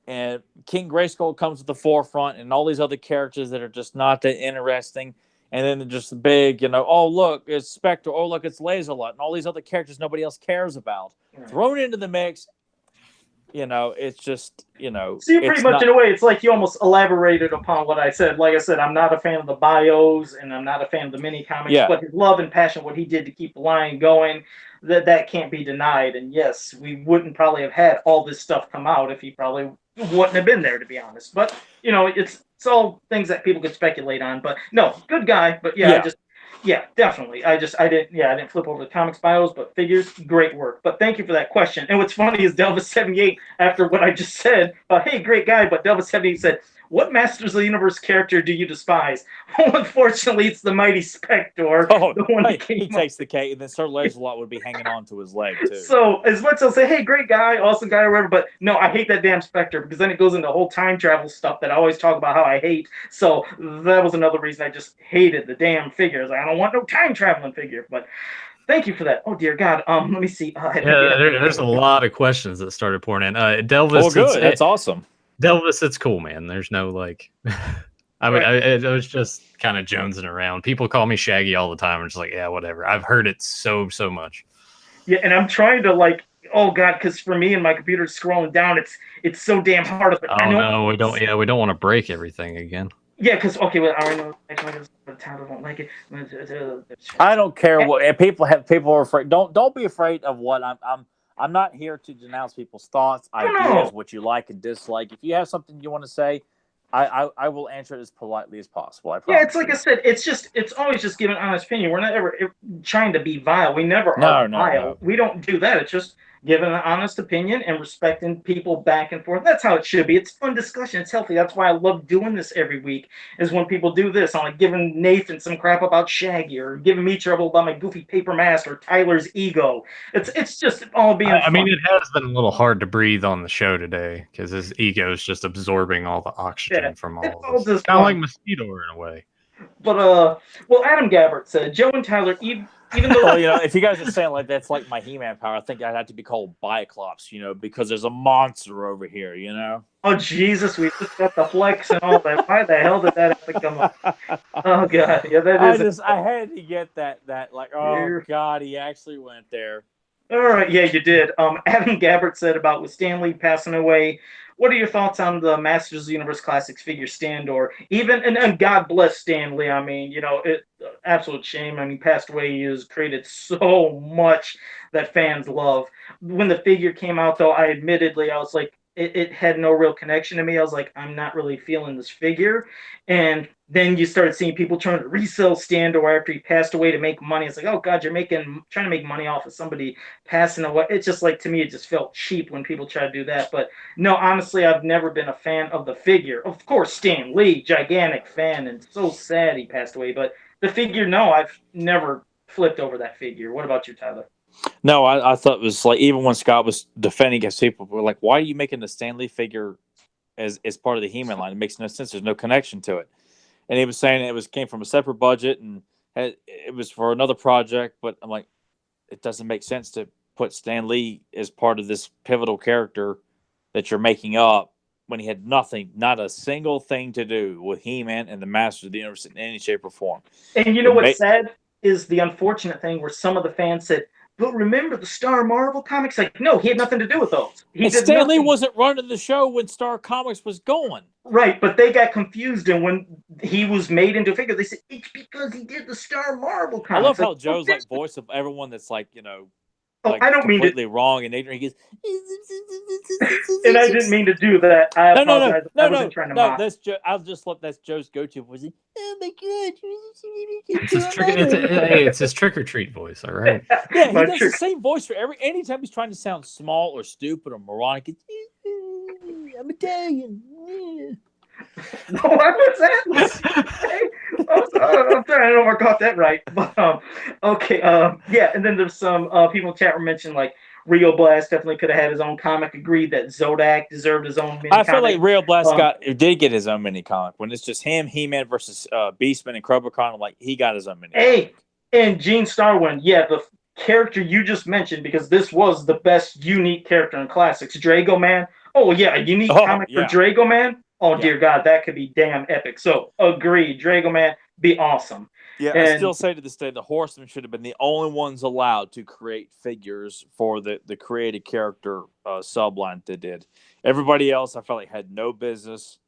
And King Grayskull comes to the forefront, and all these other characters that are just not that interesting. And then just the big, oh, look, it's Spectre. Oh, look, it's Laserlot. And all these other characters nobody else cares about. Right. Thrown into the mix. It's just, So you pretty much, in a way, it's like you almost elaborated upon what I said. Like I said, I'm not a fan of the bios, and I'm not a fan of the mini comics, but his love and passion, what he did to keep the line going, that can't be denied. And yes, we wouldn't probably have had all this stuff come out if he probably wouldn't have been there, to be honest. But, it's all things that people could speculate on. But no, good guy. But definitely. I didn't flip over the comics bios, but figures, great work. But thank you for that question. And what's funny is Delvis78, after what I just said, hey, great guy, but Delvis78 said, what Masters of the Universe character do you despise? Well, unfortunately, it's the Mighty Spectre. The one that he takes the cake, and then Sir Laserlot would be hanging on to his leg, too. So, as much as I'll say, hey, great guy, awesome guy, or whatever, but no, I hate that damn Spectre, because then it goes into whole time travel stuff that I always talk about how I hate. So, that was another reason I just hated the damn figure. I was like, I don't want no time traveling figure, but... Thank you for that. Oh, dear God. Let me see. There's a lot of questions that started pouring in. Delvis, well, good. That's awesome. Delvis, it's cool, man. There's no it was just kind of jonesing around. People call me Shaggy all the time. I'm just like, yeah, whatever. I've heard it so much. Yeah, and I'm trying to oh God, because for me and my computer scrolling down, it's so damn hard. But no, we don't. Yeah, we don't want to break everything again. Yeah, because I already know the title don't like it. I don't care what people are afraid. Don't be afraid of what I'm not here to denounce people's thoughts, ideas, what you like and dislike. If you have something you want to say, I will answer it as politely as possible. I promise. Yeah, it's like I said, it's always just giving honest opinion. We're not ever trying to be vile. We never are vile. No. We don't do that. It's just giving an honest opinion and respecting people back and forth. That's how it should be. It's fun discussion. It's healthy. That's why I love doing this every week, is when people do this. I'm like giving Nathan some crap about Shaggy, or giving me trouble about my goofy paper mask, or Tyler's ego. It's just all being fun. I mean, it has been a little hard to breathe on the show today, because his ego is just absorbing all the oxygen from all of this. Kind of like Mosquito in a way. But, Adam Gabbert said, Joe and Tyler, even though... Well, if you guys are saying like that's like my He-Man power, I think I'd have to be called Biclops, because there's a monster over here, Oh, Jesus, we just got the flex and all that. Why the hell did that have to come up? Oh, God. Yeah, that is... I had to get that oh, God, he actually went there. All right, yeah, you did. Adam Gabbert said about with Stan Lee passing away, what are your thoughts on the Masters of the Universe Classics figure stand, or even, and God bless Stan Lee. I mean, absolute shame. I mean, he passed away. He has created so much that fans love. When the figure came out, though, I was like, it had no real connection to me. I was like, I'm not really feeling this figure. And then you started seeing people trying to resell Standor after he passed away to make money. It's like, oh God, you're trying to make money off of somebody passing away. It's just like, to me, it just felt cheap when people try to do that. But no, honestly, I've never been a fan of the figure. Of course, Stan Lee, gigantic fan, and so sad he passed away. But the figure, no, I've never flipped over that figure. What about you, Tyler? No, I thought it was like, even when Scott was defending against people, were like, why are you making the Stan Lee figure as part of the He-Man line? It makes no sense. There's no connection to it. And he was saying came from a separate budget and it was for another project. But I'm like, it doesn't make sense to put Stan Lee as part of this pivotal character that you're making up when he had not a single thing to do with He-Man and the Masters of the Universe in any shape or form. And what's sad is the unfortunate thing where some of the fans said, but remember the Star Marvel comics? Like, no, he had nothing to do with those. And Stan Lee wasn't running the show when Star Comics was going. Right, but they got confused, and when he was made into a figure, they said it's because he did the Star Marvel comics. I love how Joe's like voice of everyone that's like, you know, like I don't completely mean to, wrong and ignorant. He goes, and I didn't mean to do that. I apologize. No, I wasn't trying to mock. That's Joe. I'll just let that's Joe's go-to voice. Oh my god! It's his trick or treat voice. All right. Yeah, he does the same voice for anytime he's trying to sound small or stupid or moronic. I'm Italian. What was that? I'm sorry, I don't know if I got that right. But okay, yeah, and then there's some people in chat room mentioned like Rio Blast definitely could have had his own comic. Agreed that Zodak deserved his own mini comic. I feel like Rio Blast did get his own mini comic when it's just him, He-Man versus Beastman and Cobra-Con. I'm like, he got his own mini comic. And Gene Starwind, yeah, the character you just mentioned, because this was the best unique character in classics, Drago Man. Oh yeah, a unique comic for Drago Man. Oh dear God, that could be damn epic. So agreed, Drago Man be awesome. Yeah, and I still say to this day, the Horsemen should have been the only ones allowed to create figures for the created character subline they did. Everybody else, I felt like had no business.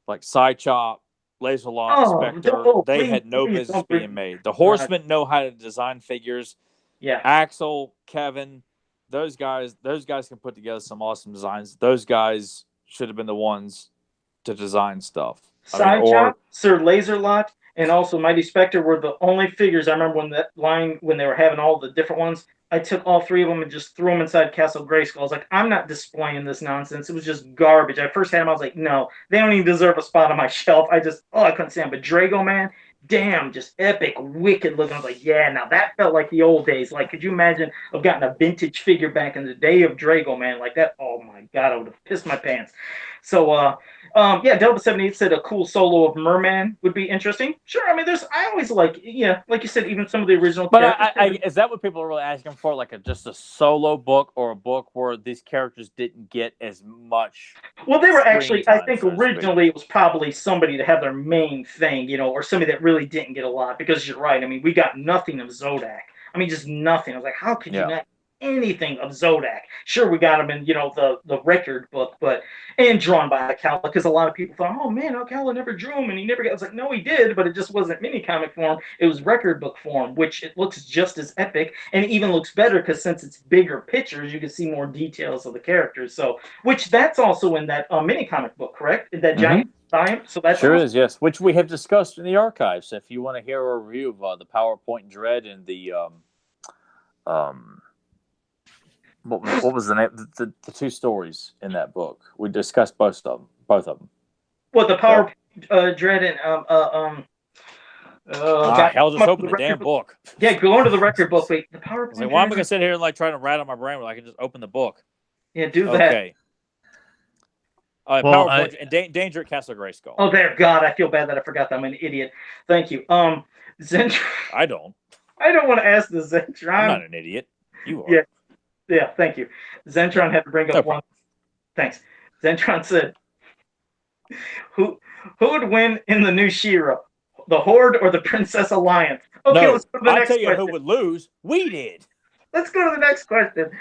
Like Psychop, Laserlock, Spectre, they had no business being made. The Horsemen know how to design figures. Yeah, Axel, Kevin, those guys can put together some awesome designs. Those guys should have been the ones to design stuff. Psychop, Sir Laserlock, and also Mighty Spectre were the only figures I remember when they were having all the different ones. I took all three of them and just threw them inside Castle Grayskull. I was like, I'm not displaying this nonsense. It was just garbage. I first had them, I was like, no, they don't even deserve a spot on my shelf. I couldn't stand them. But Drago Man, damn, just epic, wicked looking. I was like, yeah, now that felt like the old days. Like, could you imagine I've gotten a vintage figure back in the day of Drago Man like that? Oh my God, I would have pissed my pants. So, yeah, Delta 78 said a cool solo of Merman would be interesting. Sure, I mean, I always like you said, even some of the original characters. But is that what people are really asking for? Like just a solo book or a book where these characters didn't get as much? Well, they were actually, I think originally it was probably somebody to have their main thing, or somebody that really didn't get a lot, because you're right. I mean, we got nothing of Zodak. I mean, just nothing. I was like, how could you not anything of Zodak? Sure, we got him in, the record book, and drawn by Akala, because a lot of people thought, oh man, Akala never drew him, and he never got. I was like, no, he did, but it just wasn't mini comic form. It was record book form, which it looks just as epic, and it even looks better because since it's bigger pictures, you can see more details of the characters. So, which that's also in that mini comic book, correct? In that giant volume. So that's sure is, yes. Which we have discussed in the archives. If you want to hear a review of the PowerPoint Dread and the what was the name? The two stories in that book. We discussed both of them. What, the Power Dread and hell, just open the damn book. Yeah, go into the record book. Wait, the Power. Like, why am I gonna sit here and like try to rattle my brain when I can just open the book? Yeah, do that. Okay. PowerPoint and Danger at Castle Grayskull. Oh, there, God, I feel bad that I forgot that. I'm an idiot. Thank you. Zentron. I don't want to ask the Zentron. I'm not an idiot. You are. Yeah, thank you. Zentron had to bring up one. Thanks. Zentron said, who would win in the new She-Ra? The Horde or the Princess Alliance? Okay, let's go to the next question. I'll tell you who would lose. We did. Let's go to the next question.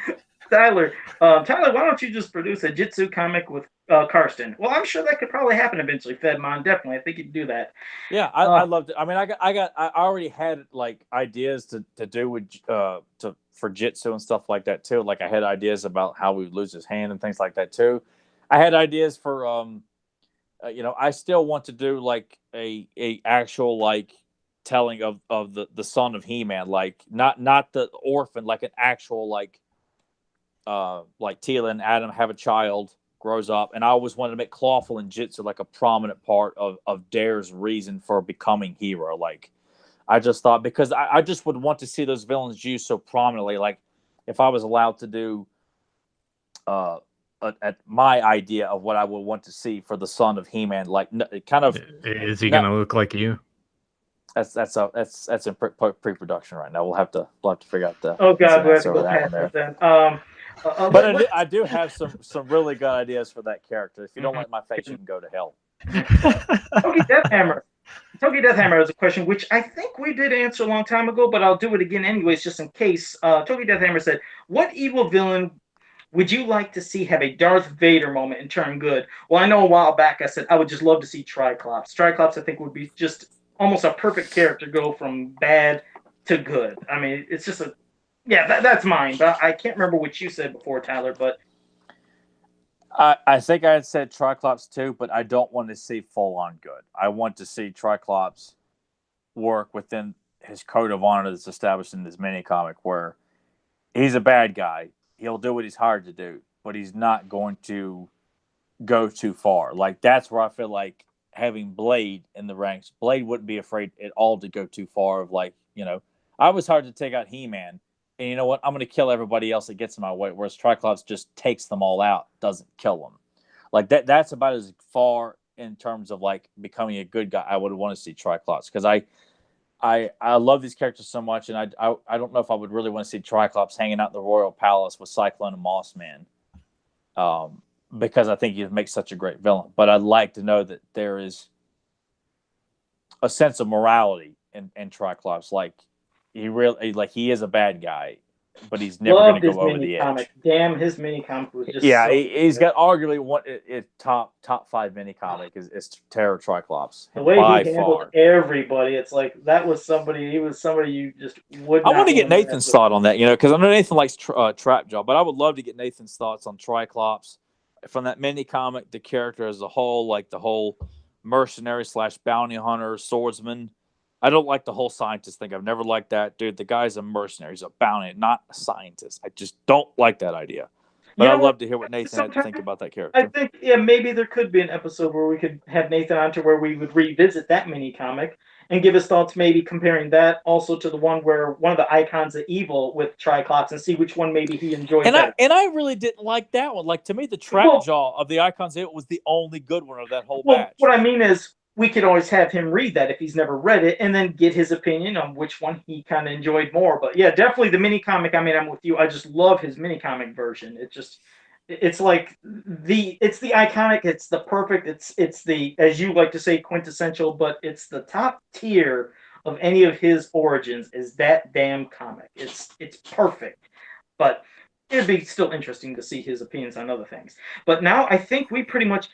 Tyler, why don't you just produce a Jitsu comic with Karsten? Well, I'm sure that could probably happen eventually, Fedmon. Definitely. I think you'd do that. Yeah, I loved it. I mean, I already had like ideas to do with for Jitsu and stuff like that too. Like I had ideas about how we would lose his hand and things like that too. I had ideas for I still want to do like a actual like telling of the son of He-Man, like not the orphan, like an actual like Teela and Adam have a child, grows up, and I always wanted to make Clawful and Jitsu like a prominent part of Dare's reason for becoming hero. Like I just thought, because I just would want to see those villains used so prominently. Like if I was allowed to do at my idea of what I would want to see for the son of He-Man, like kind of, is he going to look like you? That's in pre-production right now. We'll have to figure out the. Oh God, we have to go past it then. But I do have some really good ideas for that character. If you don't like my face, you can go to hell. Okay, Death Hammer. Toki Deathhammer has a question, which I think we did answer a long time ago, but I'll do it again anyways, just in case. Toki Deathhammer said, "What evil villain would you like to see have a Darth Vader moment and turn good?" Well, I know a while back I said I would just love to see Triclops. Triclops, I think, would be just almost a perfect character, go from bad to good. I mean, it's just that's mine. But I can't remember what you said before, Tyler. But I think I had said Triclops too, but I don't want to see full on good. I want to see Triclops work within his code of honor that's established in this mini comic, where he's a bad guy. He'll do what he's hired to do, but he's not going to go too far. Like, that's where I feel like having Blade in the ranks, Blade wouldn't be afraid at all to go too far. Of like, I was hard to take out He-Man, and you know what? I'm going to kill everybody else that gets in my way. Whereas Triclops just takes them all out, doesn't kill them. Like that's about as far in terms of like becoming a good guy I would want to see Triclops, because I love these characters so much, and I don't know if I would really want to see Triclops hanging out in the Royal Palace with Cyclone and Mossman, because I think he'd make such a great villain. But I'd like to know that there is a sense of morality in Triclops. Like, he is a bad guy, but he's never going to go over the edge. Damn, his mini comic was just he's got arguably one top 5 mini comic is Terror Triclops. The way he handled everybody, it's like that was somebody. He was somebody you just would. I want to get Nathan's thought on that, because I know Nathan likes Trap Jaw, but I would love to get Nathan's thoughts on Triclops from that mini comic, the character as a whole, like the whole mercenary / bounty hunter, swordsman. I don't like the whole scientist thing. I've never liked that. Dude, the guy's a mercenary. He's a bounty, not a scientist. I just don't like that idea. But I'd love to hear what Nathan had to think about that character. I think, maybe there could be an episode where we could have Nathan on to where we would revisit that mini comic and give his thoughts, maybe comparing that also to the one where one of the icons of evil with Triclops, and see which one maybe he enjoyed better. I really didn't like that one. Like, to me, the Trap Jaw of the icons of evil was the only good one of that whole batch. What I mean is, we could always have him read that if he's never read it, and then get his opinion on which one he kind of enjoyed more. But yeah, definitely the mini comic. I mean, I'm with you. I just love his mini comic version. It's like it's the iconic. It's the perfect. It's the, as you like to say, quintessential. But it's the top tier of any of his origins. Is that damn comic? It's perfect. But it'd be still interesting to see his opinions on other things. But now I think we pretty much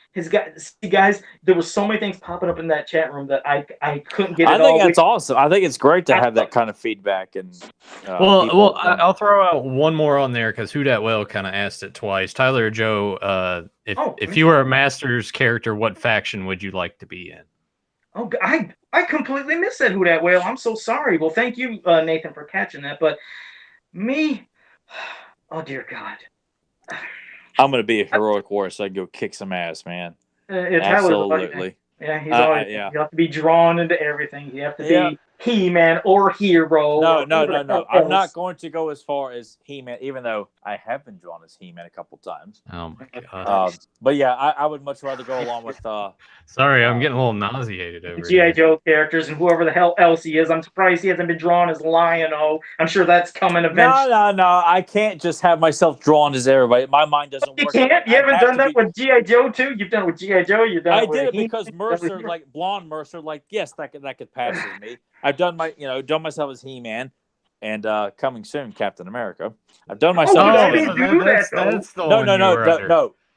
guys. There was so many things popping up in that chat room that I couldn't get. I think that's awesome. I think it's great to have that kind of feedback. And I'll throw out one more on there because Who Dat Well kind of asked it twice. Tyler or Joe, if you were a Masters character, what faction would you like to be in? Oh, I completely missed that Who Dat Well. I'm so sorry. Well, thank you, Nathan, for catching that. But me. Oh, dear God. I'm going to be a heroic warrior, so I go kick some ass, man. Absolutely. Yeah, he's always. You have to be drawn into everything. You have to be He-Man or Hero. No. I'm not going to go as far as He-Man, even though I have been drawn as He-Man a couple times. Oh, my God. But yeah, I would much rather go along with... Sorry, I'm getting a little nauseated over G.I. Joe characters and whoever the hell else he is. I'm surprised he hasn't been drawn as Lion-O. I'm sure that's coming eventually. No. I can't just have myself drawn as everybody. My mind doesn't work. You can't? You haven't done that with G.I. Joe, too? You've done it with G.I. Joe? You've done it with... I did it because Mercer, like blonde Mercer, like, yes, that could pass with me. I've done myself as He-Man, and coming soon, Captain America. I've done myself.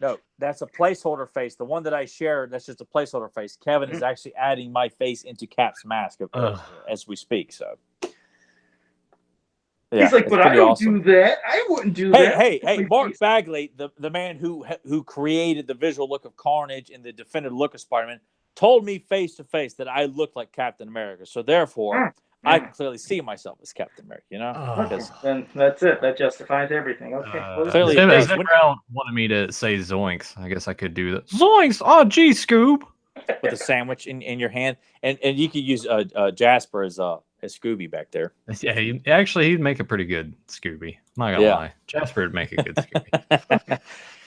No. That's a placeholder face. The one that I shared, that's just a placeholder face. Kevin is actually adding my face into Cap's mask as we speak. So he's like, but I don't do that. I wouldn't do that. Hey, Mark Bagley, the man who created the visual look of Carnage and the definitive look of Spider-Man, told me face to face that I looked like Captain America. So therefore, I can clearly see myself as Captain America. Then that's it. That justifies everything. Okay. Clearly, Brown wanted me to say Zoinks. I guess I could do that. Zoinks! Oh, gee, Scoob! With a sandwich in your hand, and you could use Jasper as Scooby back there. Yeah, he'd make a pretty good Scooby. I'm not gonna lie, Jasper would make a good Scooby.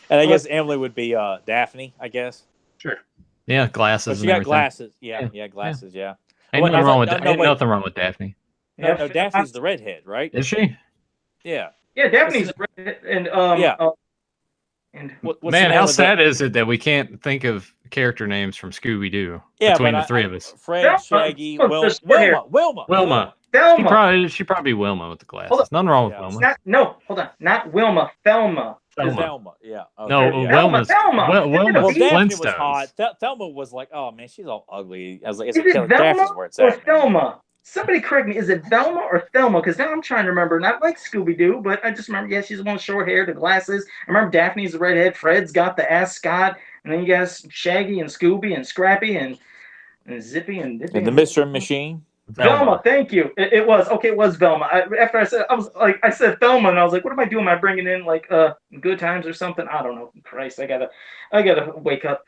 And I guess Emily would be Daphne. I guess. Sure. Yeah, glasses. But she got glasses. Yeah, glasses. Yeah. Ain't nothing wrong with Daphne. No, Daphne's the redhead, right? Is she? Yeah. Yeah, Daphne's redhead, and man, how sad is it that we can't think of character names from Scooby Doo between but the three of us. Fred, Shaggy, the short hair. Wilma. She probably Wilma with the glasses. Hold Nothing wrong with Yeah. Wilma. Hold on. Not Wilma. Thelma. Thelma. Yeah. Okay. No, yeah. Wilma's Thelma. Wilma's Well, Daphne was Flintstones. hot. Thelma was like, oh man, she's all ugly. I was like, Is it Velma Daphne's where it's or at. Thelma? Somebody correct me. Is it Velma or Thelma? Because now I'm trying to remember. Not like Scooby Doo, but I just remember. Yeah, she's the one with short hair, the glasses. I remember Daphne's the redhead. Fred's got the ascot, and then you guys Shaggy and Scooby and Scrappy and Zippy and Dippy. And the Mystery Machine. Velma, thank you. It was okay. It was Velma. After I said Thelma, and I was like, what am I doing? Am I bringing in like Good Times or something? I don't know. Christ, I gotta wake up.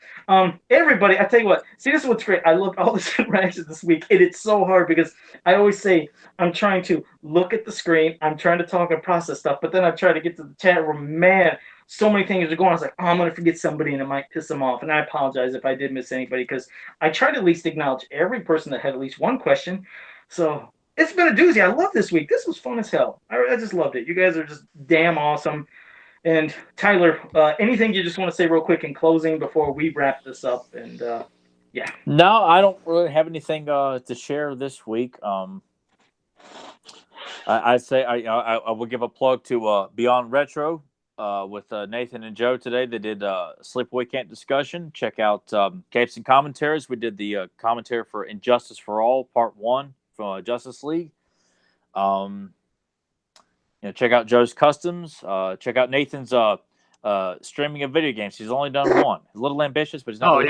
Everybody, I tell you what. See, this is what's great. I look all this interaction this week, and it's so hard because I always say I'm trying to look at the screen. I'm trying to talk and process stuff, but then I try to get to the chat room. Man, so many things are going on. I was like, oh, I'm going to forget somebody and it might piss them off. And I apologize if I did miss anybody because I try to at least acknowledge every person that had at least one question. So it's been a doozy. I love this week. This was fun as hell. I just loved it. You guys are just damn awesome. And Tyler, anything you just want to say real quick in closing before we wrap this up? And yeah. No, I don't really have anything to share this week. I say I will give a plug to Beyond Retro. With Nathan and Joe today. They did Sleepaway Camp discussion. Check out Capes and Commentaries. We did the commentary for Injustice for All, Part 1 from Justice League. Check out Joe's Customs. Check out Nathan's streaming of video games. He's only done one. A little ambitious, but he's not.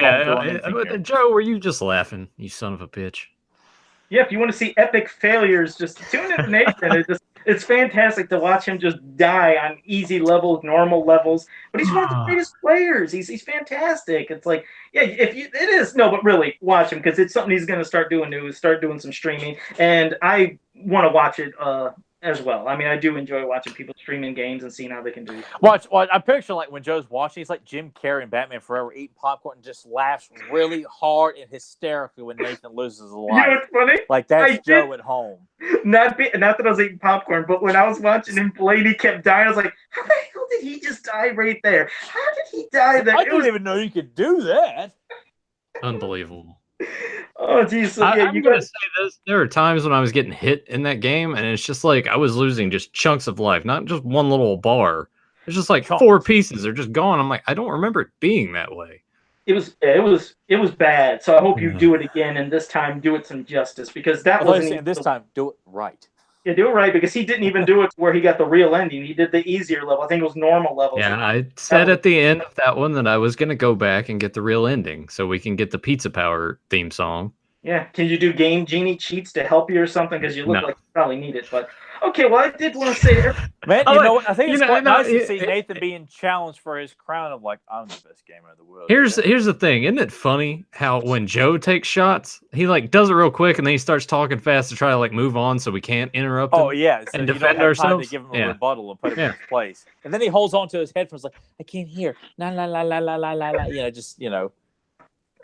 Joe, were you just laughing? You son of a bitch. Yeah, if you want to see epic failures, just tune in to Nathan. It's fantastic to watch him just die on easy levels, normal levels. But he's one of the greatest players. He's fantastic. It's like, yeah, but really watch him because it's something he's going to start doing start doing some streaming. And I want to watch it as well. I mean, I do enjoy watching people streaming games and seeing how they can do it. Watch. I'm picturing like when Joe's watching, he's like Jim Carrey in Batman Forever eating popcorn and just laughs really hard and hysterically when Nathan loses a life. You know what's funny? Like that's Joe at home. Not that I was eating popcorn, but when I was watching him play and he kept dying, I was like, how the hell did he just die right there? How did he die there? I didn't even know you could do that. Unbelievable. Oh, geez. So, I'm going to say this. There are times when I was getting hit in that game, and it's just like I was losing just chunks of life, not just one little bar. It's just like four pieces are just gone. I'm like, I don't remember it being that way. It was bad. So I hope you do it again, and this time do it some justice because that wasn't. This time, do it right. Yeah, do it right because he didn't even do it where he got the real ending. He did the easier level. I think it was normal level. Yeah, I said at the end of that one that I was going to go back and get the real ending so we can get the Pizza Power theme song. Yeah, can you do Game Genie cheats to help you or something? Because you look like you probably need it. But okay, well, I did want to say, man, you know what? I think it's quite nice to see Nathan being challenged for his crown of like, I'm the best gamer in the world. Here's the thing, isn't it funny how when Joe takes shots, he like does it real quick and then he starts talking fast to try to like move on so we can't interrupt him. Oh yeah, so and you defend don't have ourselves. Time to give him a rebuttal and put him in his place, and then he holds on to his headphones like, I can't hear, la la la la la la la, just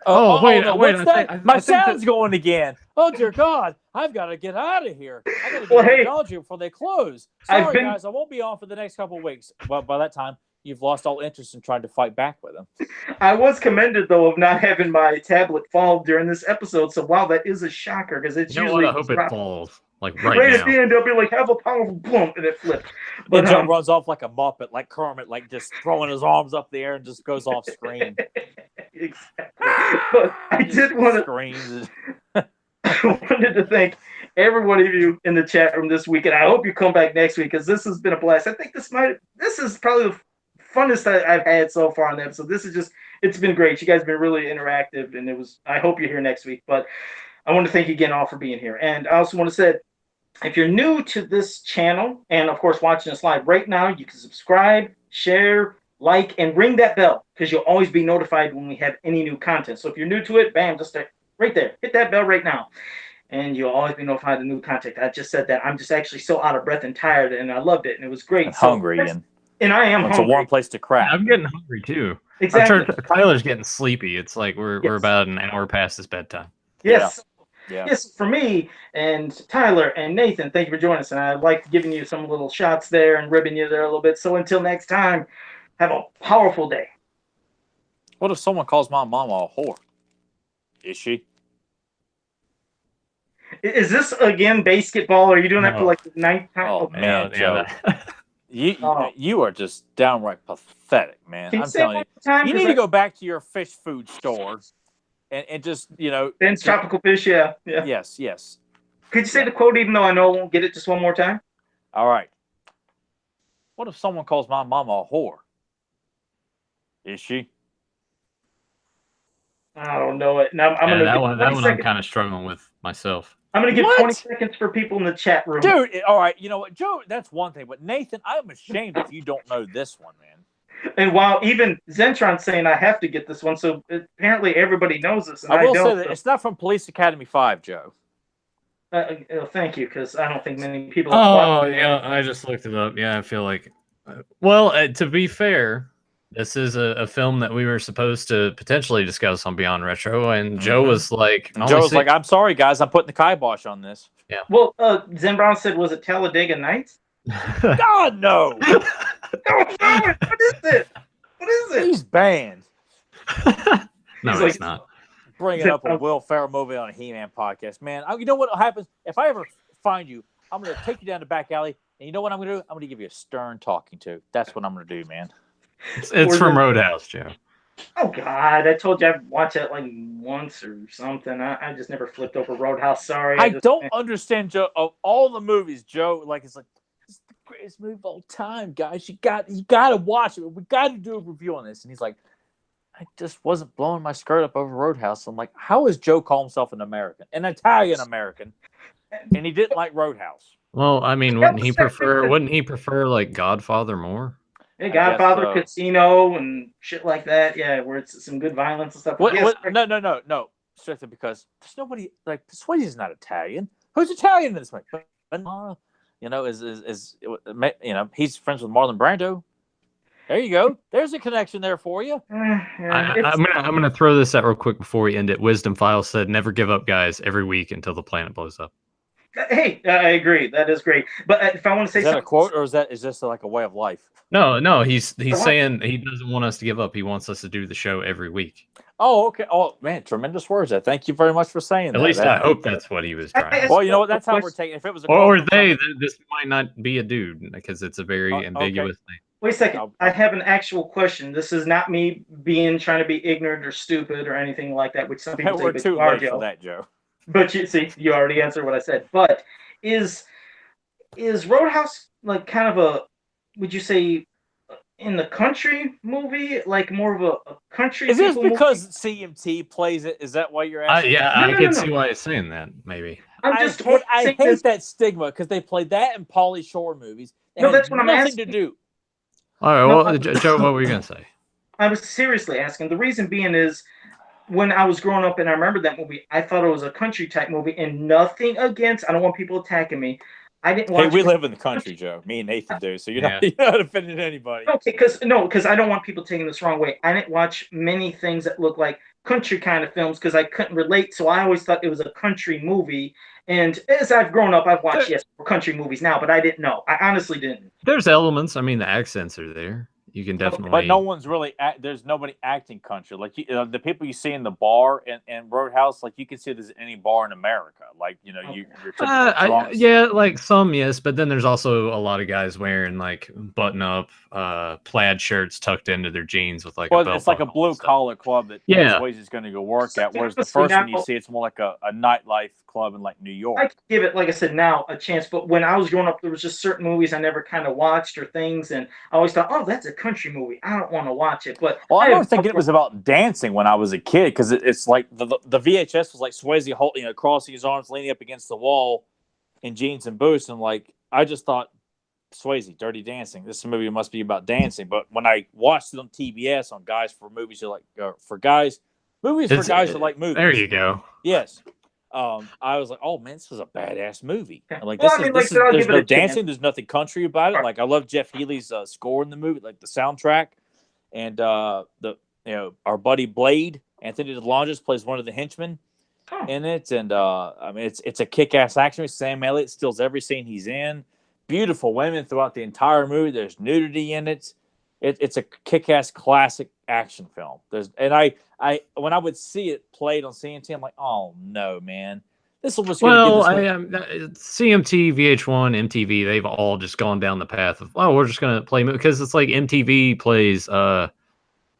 wait! My sound's going again. Oh dear God! I've got to get out of here. I got to get technology before they close. Sorry, guys, I won't be on for the next couple of weeks. Well, by that time, you've lost all interest in trying to fight back with them. I was commended though of not having my tablet fall during this episode. So wow, that is a shocker because it's usually. I hope it falls like right now. At the end, they'll be like, "Have a powerful boom," and it flips. But Joe runs off like a Muppet, like Kermit, like just throwing his arms up the air and just goes off screen. Exactly. But I did want to. Screens. I wanted to thank every one of you in the chat room this week, and I hope you come back next week because this has been a blast. I think this is probably the funnest I've had so far on the episode. It's been great. You guys have been really interactive, and I hope you're here next week. But I want to thank you again all for being here, and I also want to say, if you're new to this channel and of course watching us live right now, you can subscribe, share, like, and ring that bell because you'll always be notified when we have any new content. So if you're new to it, bam, just right there. Hit that bell right now. And you'll always be notified of new content. I just said that. I'm just actually so out of breath and tired, and I loved it, and it was great. And hungry. And I am hungry. It's a warm place to crack. I'm getting hungry, too. Exactly. I'm sure Tyler's getting sleepy. It's like we're about an hour past his bedtime. Yes. Yeah. Yes, for me and Tyler and Nathan, thank you for joining us. And I like giving you some little shots there and ribbing you there a little bit. So until next time, have a powerful day. What if someone calls my mama a whore? Is she? Is this again basketball? Or are you doing that for No. like the ninth time? Oh, Okay. man, Joe. You are just downright pathetic, man. Can you I'm say it telling one you. more time? You 'Cause need to go back to your fish food store and just, Ben's Tropical Fish, yeah. Yes. Could you say the quote even though I know I won't get it just one more time? All right. What if someone calls my mama a whore? Is she? I don't know it. Now I'm gonna that give one 20 I'm seconds. kind of struggling with myself. I'm gonna give What? 20 seconds for people in the chat room. Dude, all right. You know what, Joe, that's one thing. But Nathan, I'm ashamed if you don't know this one, man. And while even Zentron's saying I have to get this one, so apparently everybody knows this, and I will don't. say that it's not from Police Academy 5, Joe. Thank you, because I don't think many people. Oh, yeah, I just looked it up. Yeah, I feel like. Well, to be fair, this is a film that we were supposed to potentially discuss on Beyond Retro, and Joe was like, And Joe was like, "I'm sorry, guys, I'm putting the kibosh on this." Yeah. Well, Zen Brown said, was it Talladega Nights? God, no. No, what is it? What is it? He's banned. No, He's it's like- not. Bringing up a Will Ferrell movie on a He-Man podcast, man. You know what happens if I ever find you? I'm gonna take you down the back alley, and you know what I'm gonna do? I'm gonna give you a stern talking to. That's what I'm gonna do, man. It's from Roadhouse, Joe. Oh God! I told you I'd watch it like once or something. I just never flipped over Roadhouse. Sorry. I don't understand, Joe. Of all the movies, Joe, like it's like this is the greatest movie of all time, guys. You got to watch it. We got to do a review on this. And he's like, I just wasn't blowing my skirt up over Roadhouse. I'm like, how is Joe call himself an American, an Italian American, and he didn't like Roadhouse? Well, I mean, wouldn't he prefer like Godfather more? Yeah, Godfather, Casino, and shit like that. Yeah, where it's some good violence and stuff. No. Strictly because there's nobody like Swayze's not Italian. Who's Italian in this movie? He's friends with Marlon Brando. There you go. There's a connection there for you. I'm gonna throw this out real quick before we end it. Wisdom File said, "Never give up, guys. Every week until the planet blows up." Hey, I agree. That is great. But if I want to say is that a quote or is this like a way of life? No. He's saying he doesn't want us to give up. He wants us to do the show every week. Oh, okay. Oh, man, tremendous words. Thank you very much for saying that. At least I hope that's what he was trying. Well, you know what? That's how we're taking. If it was a or this might not be a dude because it's a very ambiguous thing. Wait a second. I have an actual question. This is not me trying to be ignorant or stupid or anything like that, which some people say. We're too late for that, Joe. But you already answered what I said. But is Roadhouse like kind of a, would you say, in the country movie, like more of a country? Is this because CMT plays it? Is that why you're asking? I can see why he's saying that. Maybe. I hate that stigma because they play that in Pauly Shore movies. No, that's what I'm asking. Nothing to do. All right. Well, Joe, what were you gonna say? I was seriously asking. The reason being is, when I was growing up and I remember that movie, I thought it was a country type movie, and nothing against. I don't want people attacking me. I didn't watch. Hey, we live in the country, Joe. Me and Nathan do, so you're not offending anybody. Okay, because I don't want people taking this the wrong way. I didn't watch many things that look like country kind of films because I couldn't relate. So I always thought it was a country movie. And as I've grown up, I've watched country movies now, but I didn't know. I honestly didn't. There's elements. I mean, the accents are there. You can definitely. But no one's really. There's nobody acting country. Like the people you see in the bar and Roadhouse, like you can see there's any bar in America. Like you're yeah, like some yes, but then there's also a lot of guys wearing like button up plaid shirts tucked into their jeans with like. Well, it's like a blue collar club that Swayze's going to go work at. Whereas the first one you see, it's more like a nightlife club in like New York. I could give it, like I said, now a chance. But when I was growing up, there was just certain movies I never kind of watched or things, and I always thought, oh, that's a country movie. I don't want to watch it. But I was thinking it was about dancing when I was a kid because it's like the VHS was like Swayze holding, crossing his arms, leaning up against the wall in jeans and boots, and like I just thought, Swayze, Dirty Dancing. This movie must be about dancing. But when I watched it on TBS on Guys for Movies, movies for guys who like movies. There you go. Yes. I was like, oh man, this is a badass movie. Like Well, there's no dancing, there's nothing country about it. Like I love Jeff Healey's score in the movie, like the soundtrack, and our buddy Blade, Anthony DeLongis plays one of the henchmen in it, and I mean it's a kick-ass action movie. Sam Elliott steals every scene he's in. Beautiful women throughout the entire movie. There's nudity in it. it's a kick-ass classic action film. I when I would see it played on CMT, I'm like, oh no, man, this was going to give this. CMT, VH1, MTV, they've all just gone down the path of, oh, we're just going to play, because it's like MTV plays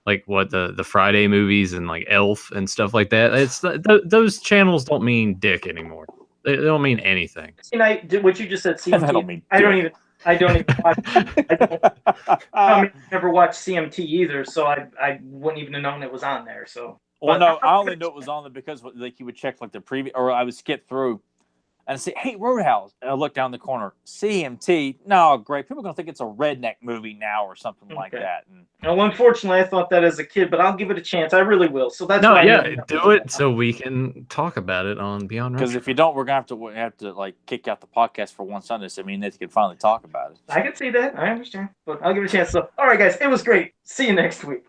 like what the Friday movies and like Elf and stuff like that. It's those channels don't mean dick anymore. They don't mean anything. And what you just said, CMT. I don't even watch. I never watched CMT either, so I wouldn't even have known it was on there. So. Well, no, I only knew it was on there because like you would check like the previous, or I would skip through and say, "Hey, Roadhouse," and I look down the corner, CMT. No, great. People are gonna think it's a redneck movie now or something like that. And, well, unfortunately, I thought that as a kid, but I'll give it a chance. I really will. So that's do it so we can talk about it on Beyond. Because if you don't, we're gonna have to like kick out the podcast for one Sunday. So they can finally talk about it. I can see that. I understand, but I'll give it a chance. So, all right, guys, it was great. See you next week.